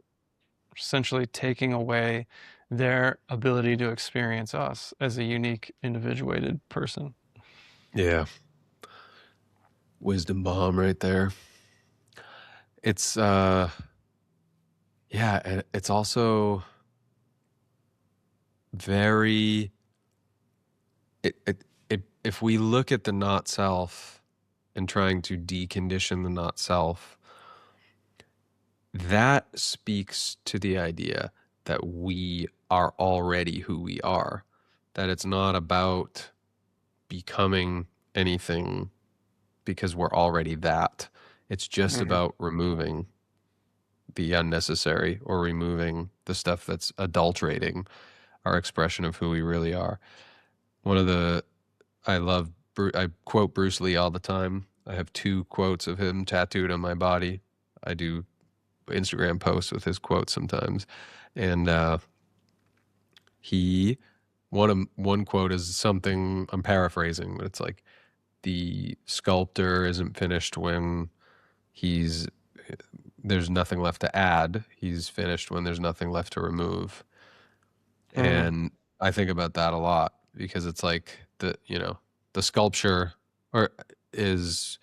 essentially taking away their ability to experience us as a unique, individuated person. Yeah. Wisdom bomb right there. It's yeah, and it's also very if we look at the not self and trying to decondition the not self, that speaks to the idea that we are already who we are, that it's not about becoming anything because we're already that. It's just about removing the unnecessary, or removing the stuff that's adulterating our expression of who we really are. I quote Bruce Lee all the time. I have 2 quotes of him tattooed on my body. I do Instagram posts with his quotes sometimes. And one quote is something, I'm paraphrasing, but it's like, the sculptor isn't finished when there's nothing left to add. He's finished when there's nothing left to remove. And I think about that a lot, because it's like the sculpture is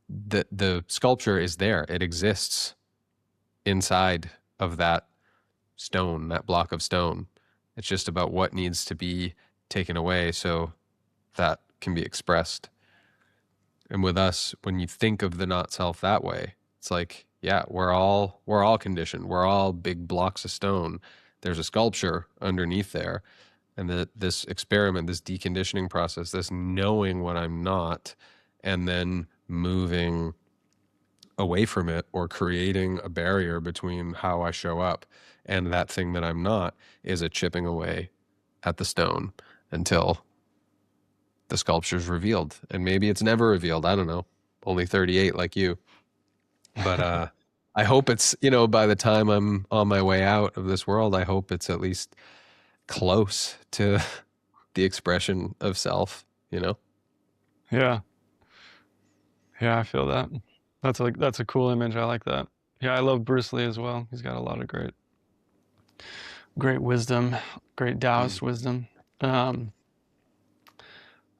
the sculpture is there. It exists inside of that stone, that block of stone. It's just about what needs to be taken away so that can be expressed. And with us, when you think of the not self that way, it's like, yeah, we're all conditioned. We're all big blocks of stone. There's a sculpture underneath there. And this experiment, this deconditioning process, this knowing what I'm not, and then moving away from it, or creating a barrier between how I show up and that thing that I'm not, is a chipping away at the stone until the sculpture's revealed. And maybe it's never revealed. I don't know. Only 38 like you. But I hope it's, by the time I'm on my way out of this world, I hope it's at least close to the expression of self, Yeah. Yeah, I feel that. That's a cool image. I like that. Yeah, I love Bruce Lee as well. He's got a lot of great wisdom, great Taoist wisdom.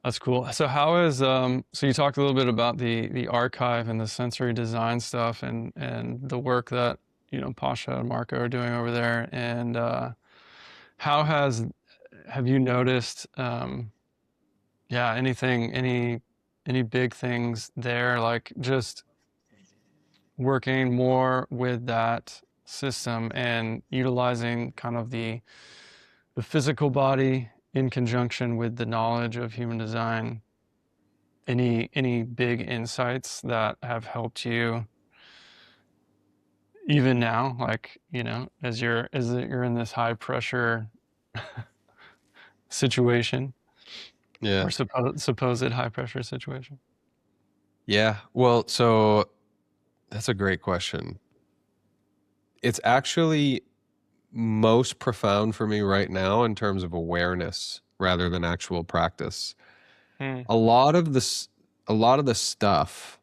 That's cool. So how is so you talked a little bit about the archive and the sensory design stuff and the work that Pasha and Marco are doing over there, and have you noticed any big things there, like just working more with that system and utilizing kind of the physical body in conjunction with the knowledge of human design? Any big insights that have helped you even now, like, as you're in this high pressure situation, Yeah. or supposed high pressure situation? Yeah. Well, so that's a great question. It's actually most profound for me right now in terms of awareness rather than actual practice. A lot of this, a lot of the stuff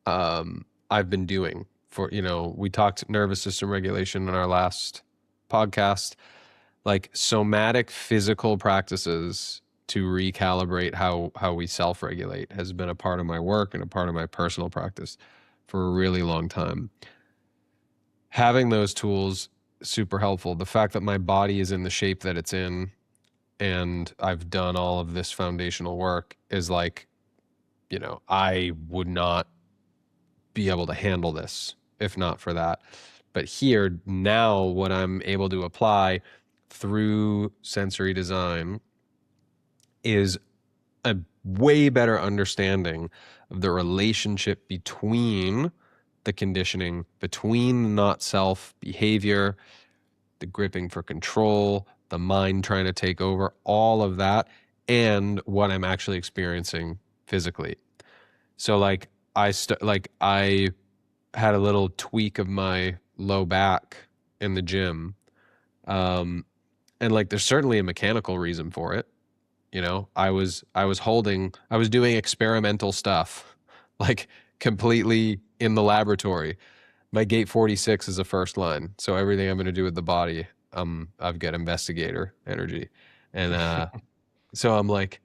I've been doing for, we talked nervous system regulation in our last podcast, like somatic physical practices to recalibrate how we self-regulate has been a part of my work and a part of my personal practice for a really long time. Having those tools, super helpful. The fact that my body is in the shape that it's in and I've done all of this foundational work is like, I would not be able to handle this if not for that. But here now, what I'm able to apply through sensory design is a way better understanding of the relationship between the conditioning, between the not self behavior, the gripping for control, the mind trying to take over, all of that, and what I'm actually experiencing physically. So like I had a little tweak of my low back in the gym. And like there's certainly a mechanical reason for it. I was doing experimental stuff, like completely in the laboratory. My gate 46 is a first line. So everything I'm going to do with the body, I've got investigator energy. And so I'm like,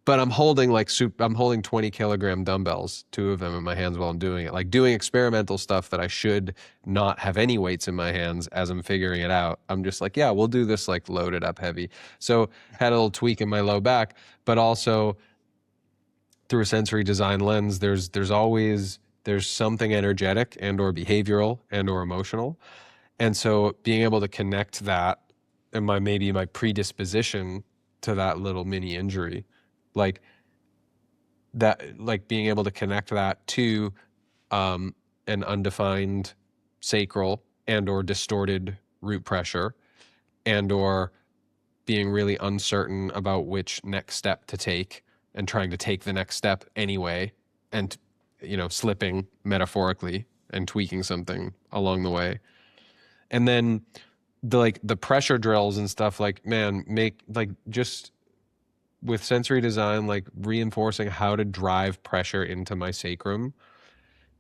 but I'm holding 20 kilogram dumbbells, 2 of them in my hands while I'm doing it, like doing experimental stuff that I should not have any weights in my hands as I'm figuring it out. I'm just like, yeah, we'll do this like loaded up heavy. So had a little tweak in my low back, but also through a sensory design lens, there's something energetic and or behavioral and or emotional. And so being able to connect that and my predisposition to that little mini injury, like being able to connect that to an undefined sacral and or distorted root pressure and or being really uncertain about which next step to take and trying to take the next step anyway and slipping metaphorically and tweaking something along the way. And then the pressure drills and stuff, just with sensory design, like reinforcing how to drive pressure into my sacrum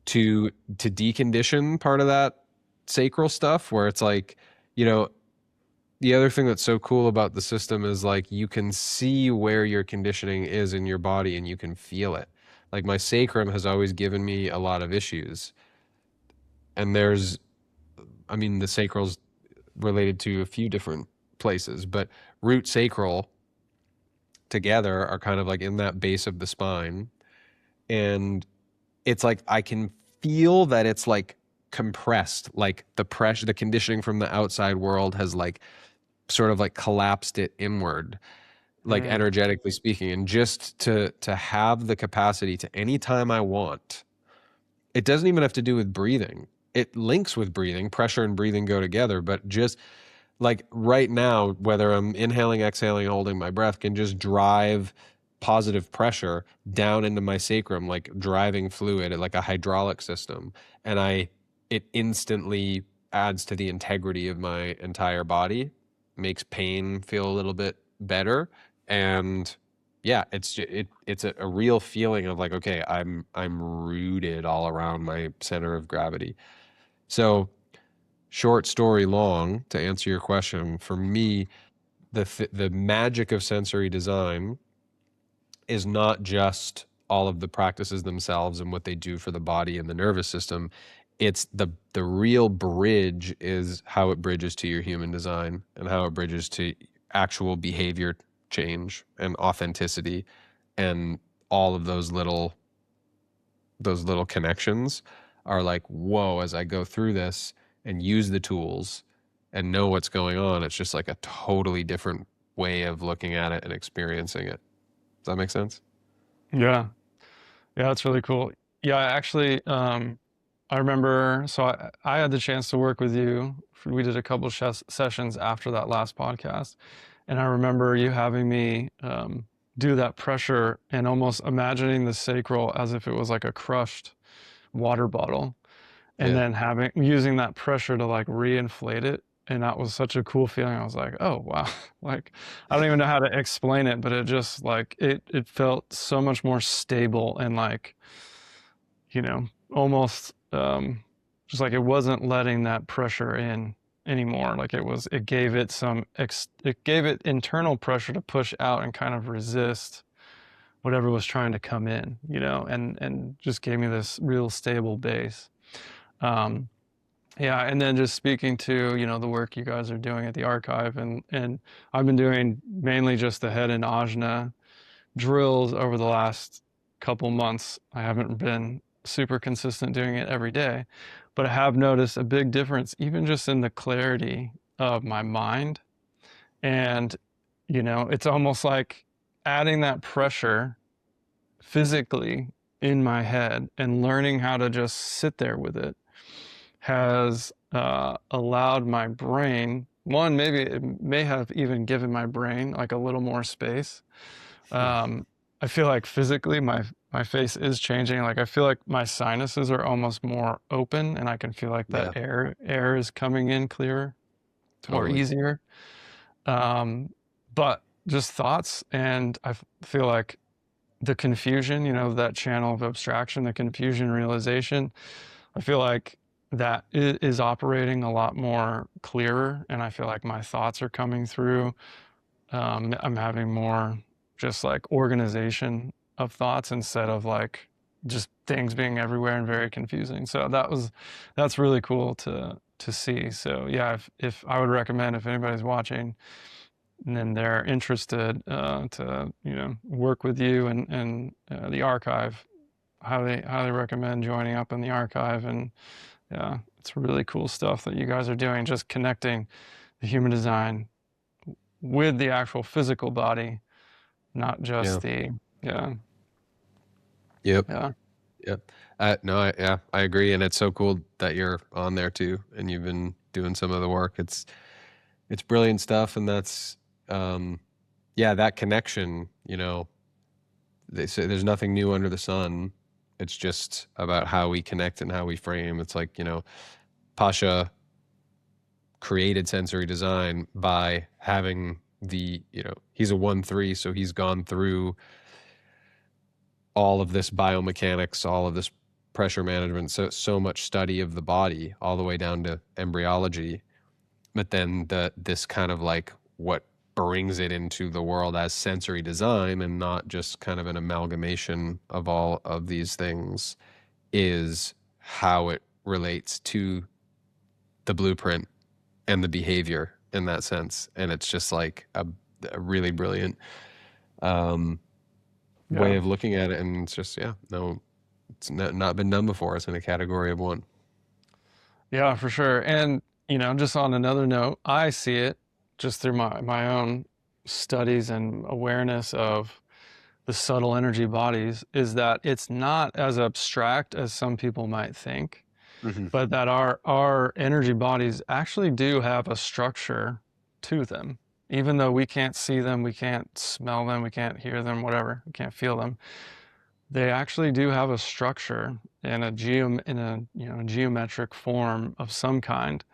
to decondition part of that sacral stuff, where it's like, the other thing that's so cool about the system is like you can see where your conditioning is in your body and you can feel it. Like my sacrum has always given me a lot of issues. And the sacral's related to a few different places, but root sacral together are kind of like in that base of the spine. And it's like I can feel that it's like compressed, like the pressure, the conditioning from the outside world has like sort of like collapsed it inward, like energetically speaking. And just to have the capacity to, anytime I want, it doesn't even have to do with breathing. It links with breathing. Pressure and breathing go together, but just like right now, whether I'm inhaling, exhaling, holding my breath, can just drive positive pressure down into my sacrum, like driving fluid, like a hydraulic system. And it instantly adds to the integrity of my entire body, makes pain feel a little bit better. And yeah, it's a real feeling of like, okay, I'm rooted all around my center of gravity. So short story long, to answer your question, for me, the magic of sensory design is not just all of the practices themselves and what they do for the body and the nervous system. It's the real bridge is how it bridges to your human design and how it bridges to actual behavior change and authenticity and all of those little connections are like, whoa, as I go through this and use the tools and know what's going on, it's just like a totally different way of looking at it and experiencing it. Does that make sense? Yeah. Yeah, that's really cool. Yeah, actually, I remember, so I had the chance to work with you. We did a couple sessions after that last podcast. And I remember you having me do that pressure and almost imagining the sacral as if it was like a crushed water bottle. And Yeah. then using that pressure to like reinflate it. And that was such a cool feeling. I was like, oh, wow. Like, I don't even know how to explain it, but it just like, it felt so much more stable and like, almost just like it wasn't letting that pressure in anymore. Like it gave it internal pressure to push out and kind of resist whatever was trying to come in, and just gave me this real stable base. Yeah, and then just speaking to, the work you guys are doing at the archive, and I've been doing mainly just the head and ajna drills over the last couple months. I haven't been super consistent doing it every day, but I have noticed a big difference, even just in the clarity of my mind. And, it's almost like adding that pressure physically in my head and learning how to just sit there with it has allowed my brain, maybe it may have even given my brain like a little more space. I feel like physically my face is changing. Like I feel like my sinuses are almost more open and I can feel like that air is coming in clearer or easier. But just thoughts, and I feel like the confusion, that channel of abstraction, the confusion realization, I feel like that is operating a lot more clearer, and I feel like my thoughts are coming through. I'm having more just like organization of thoughts instead of like just things being everywhere and very confusing. So that's really cool to see. So yeah, if I would recommend, if anybody's watching and then they're interested to work with you and the archive, highly recommend joining up in the archive. And yeah, it's really cool stuff that you guys are doing, just connecting the human design with the actual physical body, not just Yep. Yeah. Yep. I agree. And it's so cool that you're on there too. And you've been doing some of the work. It's brilliant stuff. And that's, that connection, they say there's nothing new under the sun. It's just about how we connect and how we frame. It's like, Pasha created sensory design by having he's a 1-3, so he's gone through all of this biomechanics, all of this pressure management, so much study of the body, all the way down to embryology. But then this kind of like what brings it into the world as sensory design and not just kind of an amalgamation of all of these things is how it relates to the blueprint and the behavior in that sense. And it's just like a really brilliant way of looking at it. And it's just, it's not been done before. It's in a category of one. Yeah, for sure. And, just on another note, I see it just through my own studies and awareness of the subtle energy bodies, is that it's not as abstract as some people might think. Mm-hmm. But that our energy bodies actually do have a structure to them. Even though we can't see them, we can't smell them, we can't hear them, whatever, we can't feel them, they actually do have a structure in a geometric form of some kind.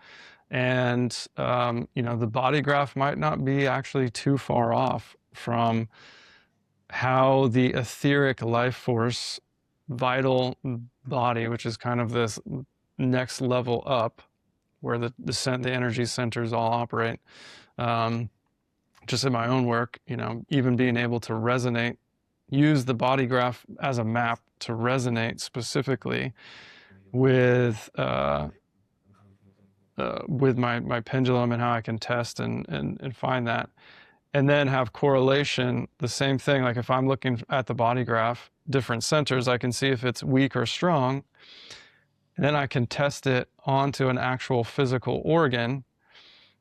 And the body graph might not be actually too far off from how the etheric life force vital body, which is kind of this next level up where the energy centers all operate. Just in my own work, even being able to resonate, use the body graph as a map to resonate specifically with my pendulum and how I can test and find that. and then have correlation, the same thing. Like if I'm looking at the body graph, different centers, I can see if it's weak or strong. And then I can test it onto an actual physical organ.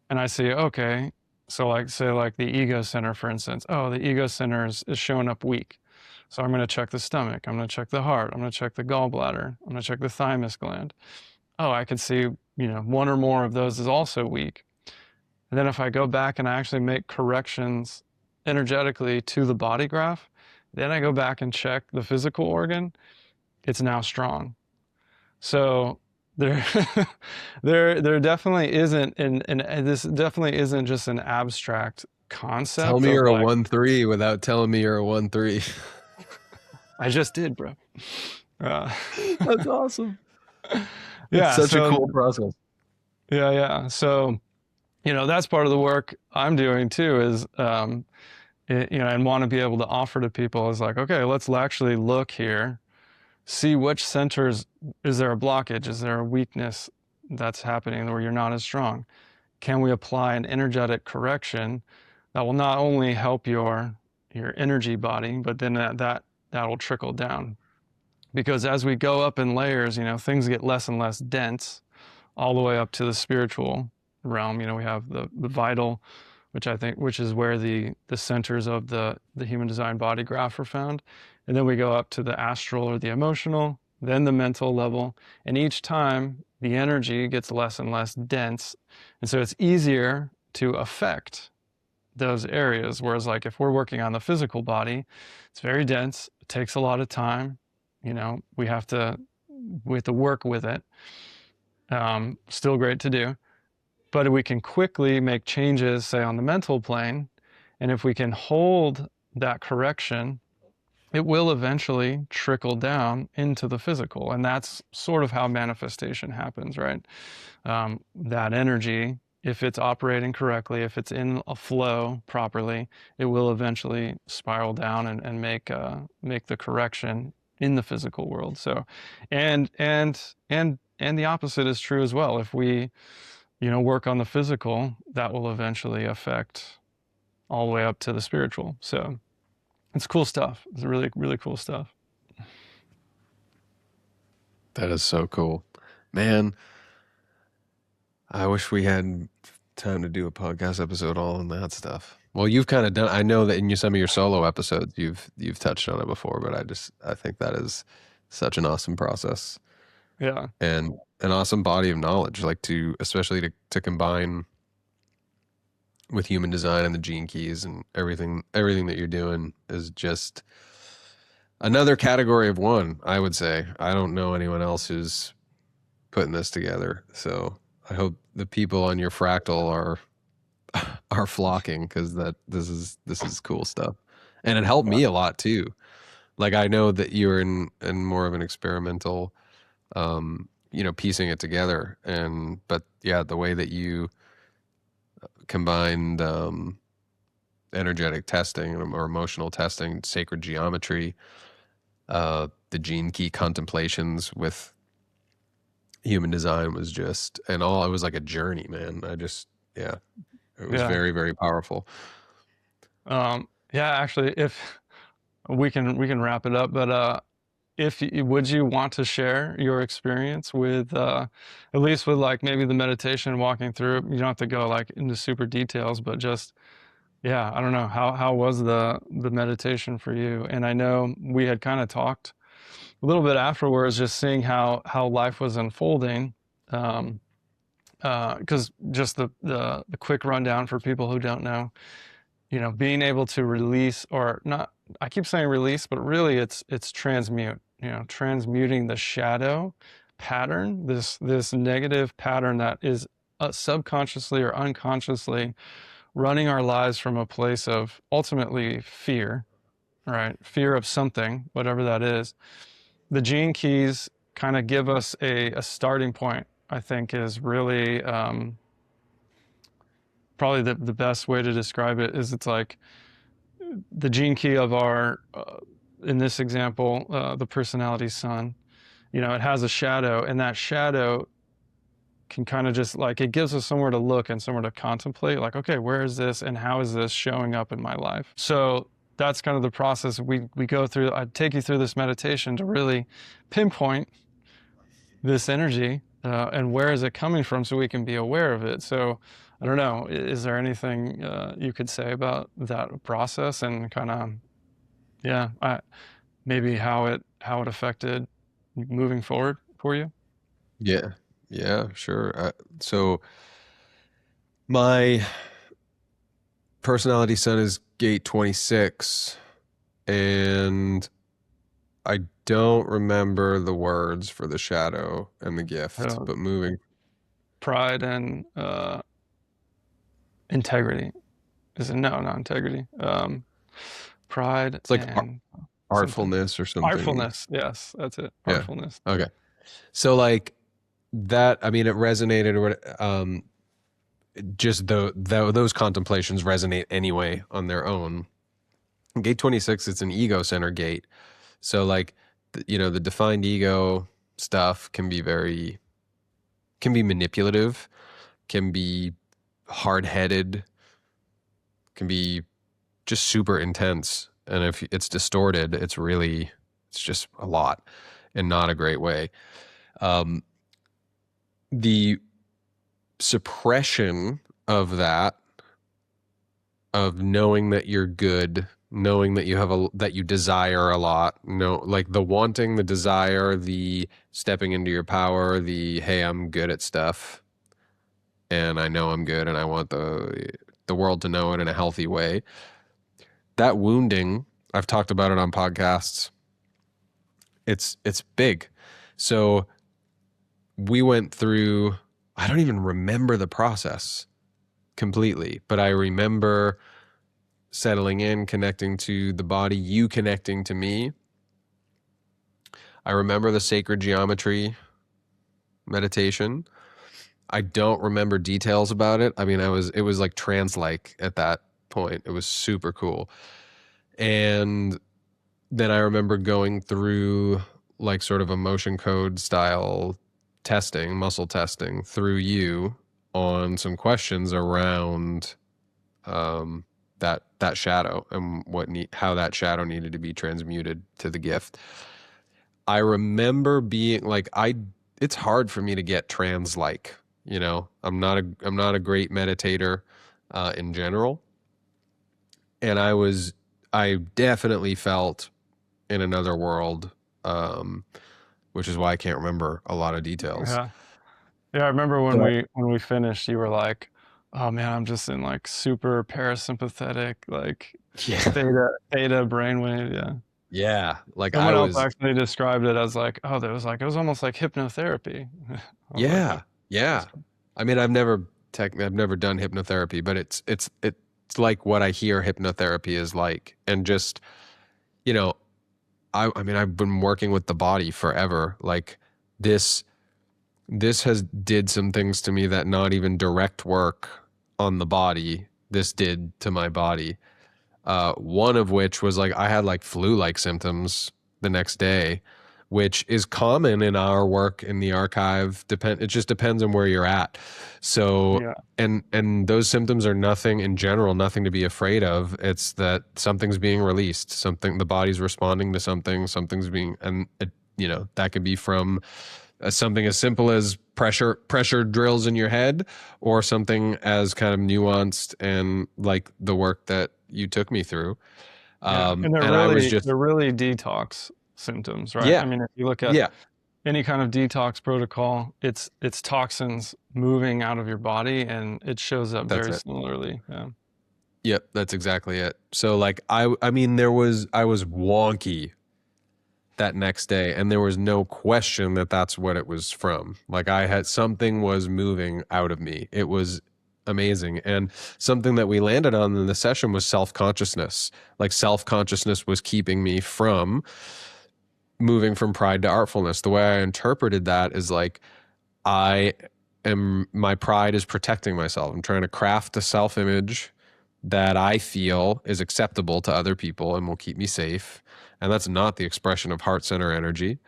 And I see, okay, so like say like the ego center, for instance, oh, the ego center is showing up weak. So I'm going to check the stomach. I'm going to check the heart. I'm going to check the gallbladder. I'm going to check the thymus gland. Oh, I can see, one or more of those is also weak. And then if I go back and I actually make corrections energetically to the body graph, then I go back and check the physical organ, it's now strong. So there, there definitely isn't, and this definitely isn't just an abstract concept. Tell me you're a 1-3 without telling me you're a 1-3. I just did, bro. That's awesome. Yeah, it's such a cool process. Yeah. So, that's part of the work I'm doing too. Is and want to be able to offer to people is like, okay, let's actually look here, see which centers, is there a blockage, is there a weakness that's happening where you're not as strong? Can we apply an energetic correction that will not only help your energy body, but then that will trickle down? Because as we go up in layers, things get less and less dense all the way up to the spiritual realm. We have the vital, which is where the centers of the human design body graph are found. And then we go up to the astral or the emotional, then the mental level. And each time the energy gets less and less dense. And so it's easier to affect those areas. Whereas like if we're working on the physical body, it's very dense. It takes a lot of time. We have to work with it. Still great to do. But we can quickly make changes, say on the mental plane. And if we can hold that correction, it will eventually trickle down into the physical. And that's sort of how manifestation happens, right? That energy, if it's operating correctly, if it's in a flow properly, it will eventually spiral down and make the correction in the physical world. So, and the opposite is true as well. If we, work on the physical, that will eventually affect all the way up to the spiritual. So it's cool stuff. It's really, really cool stuff. That is so cool, man. I wish we had time to do a podcast episode all on that stuff. Well, you've kind of done. I know that in some of your solo episodes, you've touched on it before, but I think that is such an awesome process. Yeah, and an awesome body of knowledge, especially to combine with human design and the gene keys and everything that you're doing is just another category of one. I would say I don't know anyone else who's putting this together, so I hope the people on your fractal are flocking, because this is cool stuff, and it helped me a lot too. Like I know that you're in more of an experimental, piecing it together, but yeah, the way that you combined energetic testing or emotional testing, sacred geometry, the gene key contemplations with human design was just, and all, it was like a journey, man. It was very, very powerful. Actually, if we can wrap it up, but would you want to share your experience with, at least with like maybe the meditation, walking through it? You don't have to go like into super details, but just, I don't know, how was the meditation for you? And I know we had kind of talked a little bit afterwards, just seeing how life was unfolding. Because just the quick rundown for people who don't know, being able to release, or not, I keep saying release, but really it's transmute, transmuting the shadow pattern, this negative pattern that is subconsciously or unconsciously running our lives from a place of ultimately fear, right? Fear of something, whatever that is. The gene keys kind of give us a starting point, I think, is really probably the best way to describe it is it's like the gene key of our, in this example, the personality sun. It has a shadow, and that shadow can kind of just like, it gives us somewhere to look and somewhere to contemplate, like, okay, where is this and how is this showing up in my life? So that's kind of the process we go through. I take you through this meditation to really pinpoint this energy and where is it coming from so we can be aware of it. So I don't know, is there anything you could say about that process and kind of, maybe how it affected moving forward for you? Yeah, sure. So my personality sun is gate 26, and I don't remember the words for the shadow and the gift, but moving. Pride and integrity. Is it? No, not integrity. Pride. It's like and artfulness or something. Artfulness. Yes, that's it. Yeah. Artfulness. Okay. So like that, I mean, it resonated with, just those contemplations resonate anyway on their own. Gate 26, it's an ego center gate. So like, the defined ego stuff can be manipulative, can be hard-headed, can be just super intense. And if it's distorted, it's just a lot and not a great way. The suppression of that, of knowing that you're good, knowing that that you desire a lot, like the wanting, the desire, the stepping into your power, the, hey, I'm good at stuff and I know I'm good and I want the world to know it in a healthy way. That wounding, I've talked about it on podcasts. It's big. So we went through, I don't even remember the process completely, but I remember settling in, connecting to the body, you connecting to me. I remember the sacred geometry meditation. I don't remember details about it. I mean, it was like trance-like at that point. It was super cool. And then I remember going through like sort of a motion code style testing, muscle testing through you on some questions around that shadow and how that shadow needed to be transmuted to the gift. I remember being like, it's hard for me to get trance-like, I'm not a great meditator in general. And I definitely felt in another world, which is why I can't remember a lot of details. Yeah, I remember when we finished, you were like, oh man, I'm just in like super parasympathetic, like theta brainwave. Yeah. Like someone else actually described it as like, it was almost like hypnotherapy. Yeah. I mean, I've never done hypnotherapy, but it's like what I hear hypnotherapy is like. And just, I mean, I've been working with the body forever. Like this has did some things to me that not even direct work on the body, this did to my body. One of which was like, I had like flu-like symptoms the next day, which is common in our work in the archive. It just depends on where you're at. So, yeah. And those symptoms are nothing in general, nothing to be afraid of. It's that something's being released, the body's responding to something's being, and it, that could be from something as simple as pressure drills in your head, or something as kind of nuanced and like the work that you took me through. And they're really detox symptoms, right? Yeah. I mean, if you look at any kind of detox protocol, it's toxins moving out of your body, and it shows up similarly. Yeah. Yep, that's exactly it. So like I mean, I was wonky that next day, and there was no question that that's what it was from. Like something was moving out of me. It was amazing. And something that we landed on in the session was self-consciousness. Like self-consciousness was keeping me from moving from pride to artfulness. The way I interpreted that is like, my pride is protecting myself. I'm trying to craft a self-image that I feel is acceptable to other people and will keep me safe. And that's not the expression of heart center energy.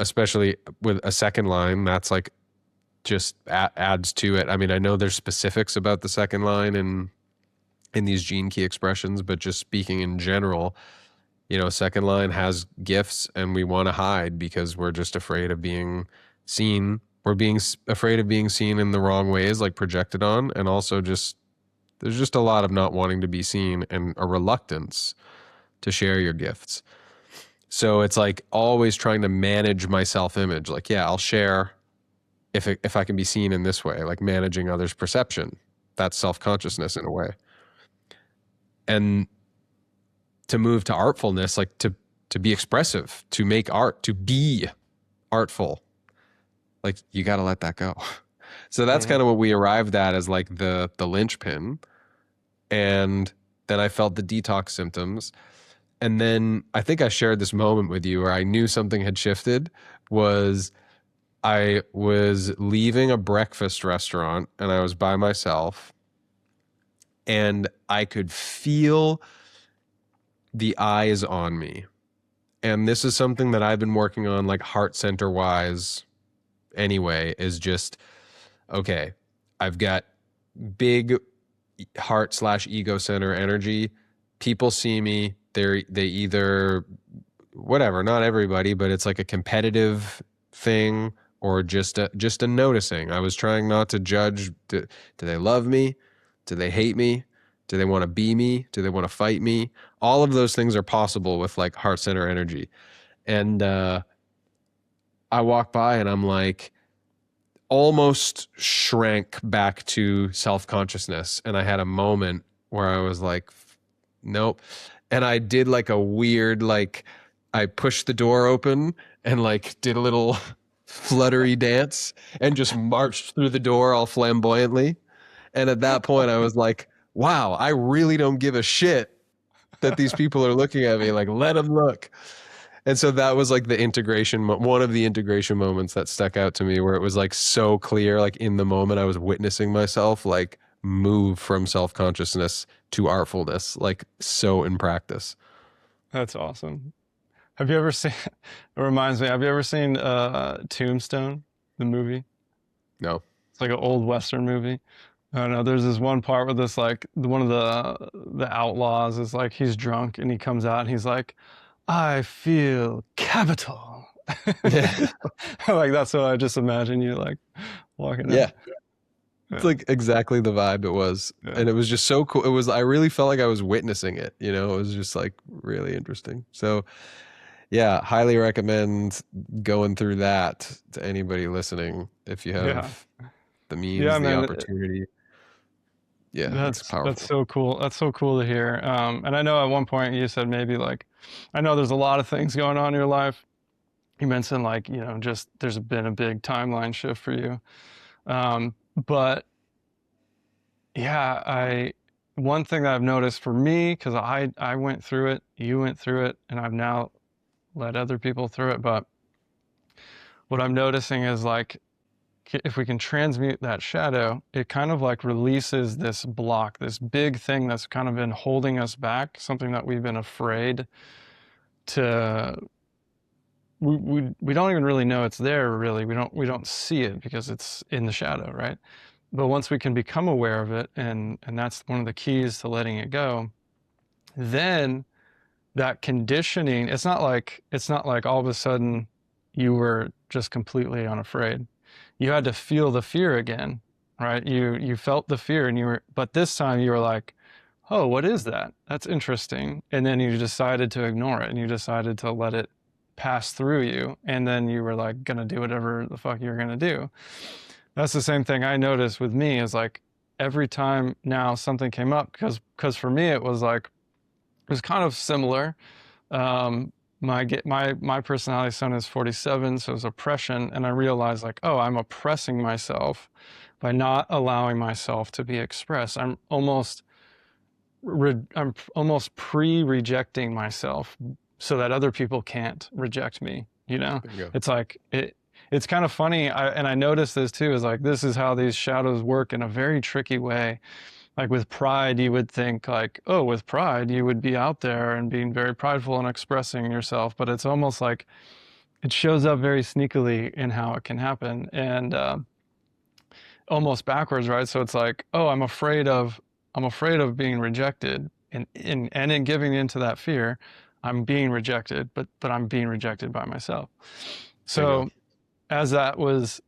Especially with a second line, that's like just adds to it. I mean, I know there's specifics about the second line in these gene key expressions, but just speaking in general, second line has gifts, and we want to hide because we're just afraid of being seen. We're afraid of being seen in the wrong ways, like projected on, and also there's just a lot of not wanting to be seen and a reluctance to share your gifts. So it's like always trying to manage my self-image. Like, yeah, I'll share if I can be seen in this way, like managing others' perception. That's self-consciousness in a way. And to move to artfulness, like to be expressive, to make art, to be artful, like you got to let that go. So that's kind of what we arrived at as like the linchpin. And then I felt the detox symptoms. And then I think I shared this moment with you where I knew something had shifted. Was I was leaving a breakfast restaurant and I was by myself, and I could feel the eyes on me. And this is something that I've been working on, like heart center wise anyway, is just, okay, I've got big heart/ego center energy. People see me. They either, whatever, not everybody, but it's like a competitive thing or just a noticing. I was trying not to judge. Do they love me? Do they hate me? Do they want to be me? Do they want to fight me? All of those things are possible with like heart center energy. And I walk by and I'm like, almost shrank back to self-consciousness. And I had a moment where I was like, nope. And I did like a weird, like I pushed the door open and like did a little fluttery dance and just marched through the door all flamboyantly. And at that point I was like, wow, I really don't give a shit that these people are looking at me. Like, let them look. And so that was like the integration, one of the integration moments that stuck out to me, where it was like so clear, like in the moment I was witnessing myself, like move from self-consciousness to artfulness, like so in practice. That's awesome. Have you ever seen, it reminds me, have you ever seen Tombstone, the movie? No. It's like an old Western movie. I don't know, there's this one part where this like, one of the outlaws is like, he's drunk and he comes out and he's like, I feel capital. Yeah. Like that's what I just imagine you like walking Yeah. out. It's like exactly the vibe it was. Yeah. And it was just so cool. I really felt like I was witnessing it, it was just like really interesting. So yeah, highly recommend going through that to anybody listening. If you have the means, the opportunity. Yeah, that's powerful. That's so cool. That's so cool to hear. And I know at one point you said maybe like, I know there's a lot of things going on in your life. You mentioned like, just there's been a big timeline shift for you. But yeah, one thing that I've noticed for me, because I went through it, you went through it, and I've now led other people through it. But what I'm noticing is like, if we can transmute that shadow, it kind of like releases this block, this big thing that's kind of been holding us back, something that we've been afraid to, we don't even really know it's there, really. We don't see it because it's in the shadow, right? But once we can become aware of it, and that's one of the keys to letting it go, then that conditioning, it's not like all of a sudden you were just completely unafraid. You had to feel the fear again, right? You felt the fear but this time you were like, oh, what is that? That's interesting. And then you decided to ignore it and you decided to let it pass through you. And then you were like gonna do whatever the fuck you're gonna do. That's the same thing I noticed with me, is like every time now something came up, because for me it was kind of similar. My personality zone is 47, so it's oppression, and I realized like, oh, I'm oppressing myself by not allowing myself to be expressed. I'm almost pre-rejecting myself so that other people can't reject me. It's like it's kind of funny, and I noticed this too, is like this is how these shadows work in a very tricky way. Like with pride, you would think like, oh, with pride, you would be out there and being very prideful and expressing yourself. But it's almost like it shows up very sneakily in how it can happen. And almost backwards, right? So it's like, oh, I'm afraid of being rejected, and in giving into that fear, I'm being rejected, but I'm being rejected by myself. So after that was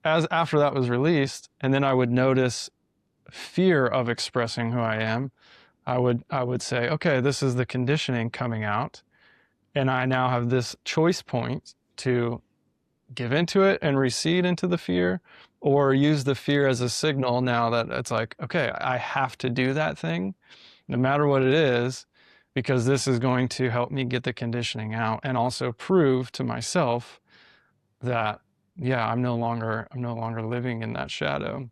released, and then I would notice fear of expressing who I am, I would say, okay, this is the conditioning coming out, and I now have this choice point to give into it and recede into the fear, or use the fear as a signal now that it's like, okay, I have to do that thing no matter what it is, because this is going to help me get the conditioning out and also prove to myself that, yeah, I'm no longer living in that shadow.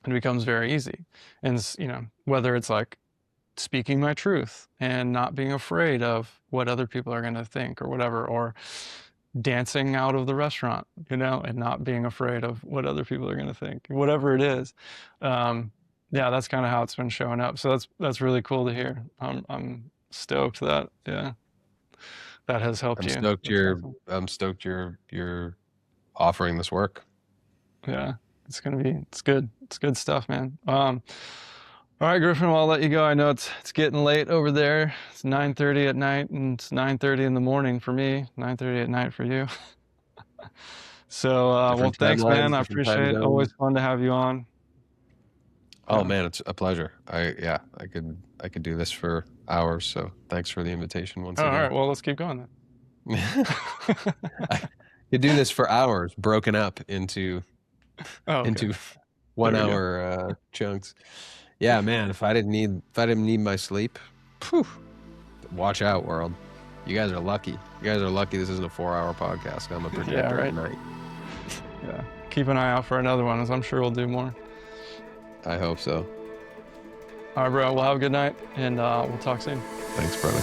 It becomes very easy. And, you know, whether it's like speaking my truth and not being afraid of what other people are going to think or whatever, or dancing out of the restaurant, you know, and not being afraid of what other people are going to think, whatever it is. Yeah, that's kind of how it's been showing up. So that's really cool to hear. I'm stoked that, yeah, that has helped you. I'm stoked you're offering this work. Yeah, it's good. It's good stuff, man. All right, Griffin, well, I'll let you go. I know it's getting late over there. It's 9:30 at night, and it's 9:30 in the morning for me, 9:30 at night for you. So, well, thanks, man. I appreciate it. Always fun to have you on. Oh, man, it's a pleasure. I could do this for hours, so thanks for the invitation once again. All right, well, let's keep going then. I could do this for hours, broken up into 1 hour chunks. Yeah, man, if I didn't need my sleep, watch out, world. You guys are lucky. You guys are lucky this isn't a 4-hour podcast. I'm a projector at night. Yeah, keep an eye out for another one, as I'm sure we'll do more. I hope so. All right, bro. Well, have a good night, and we'll talk soon. Thanks, brother.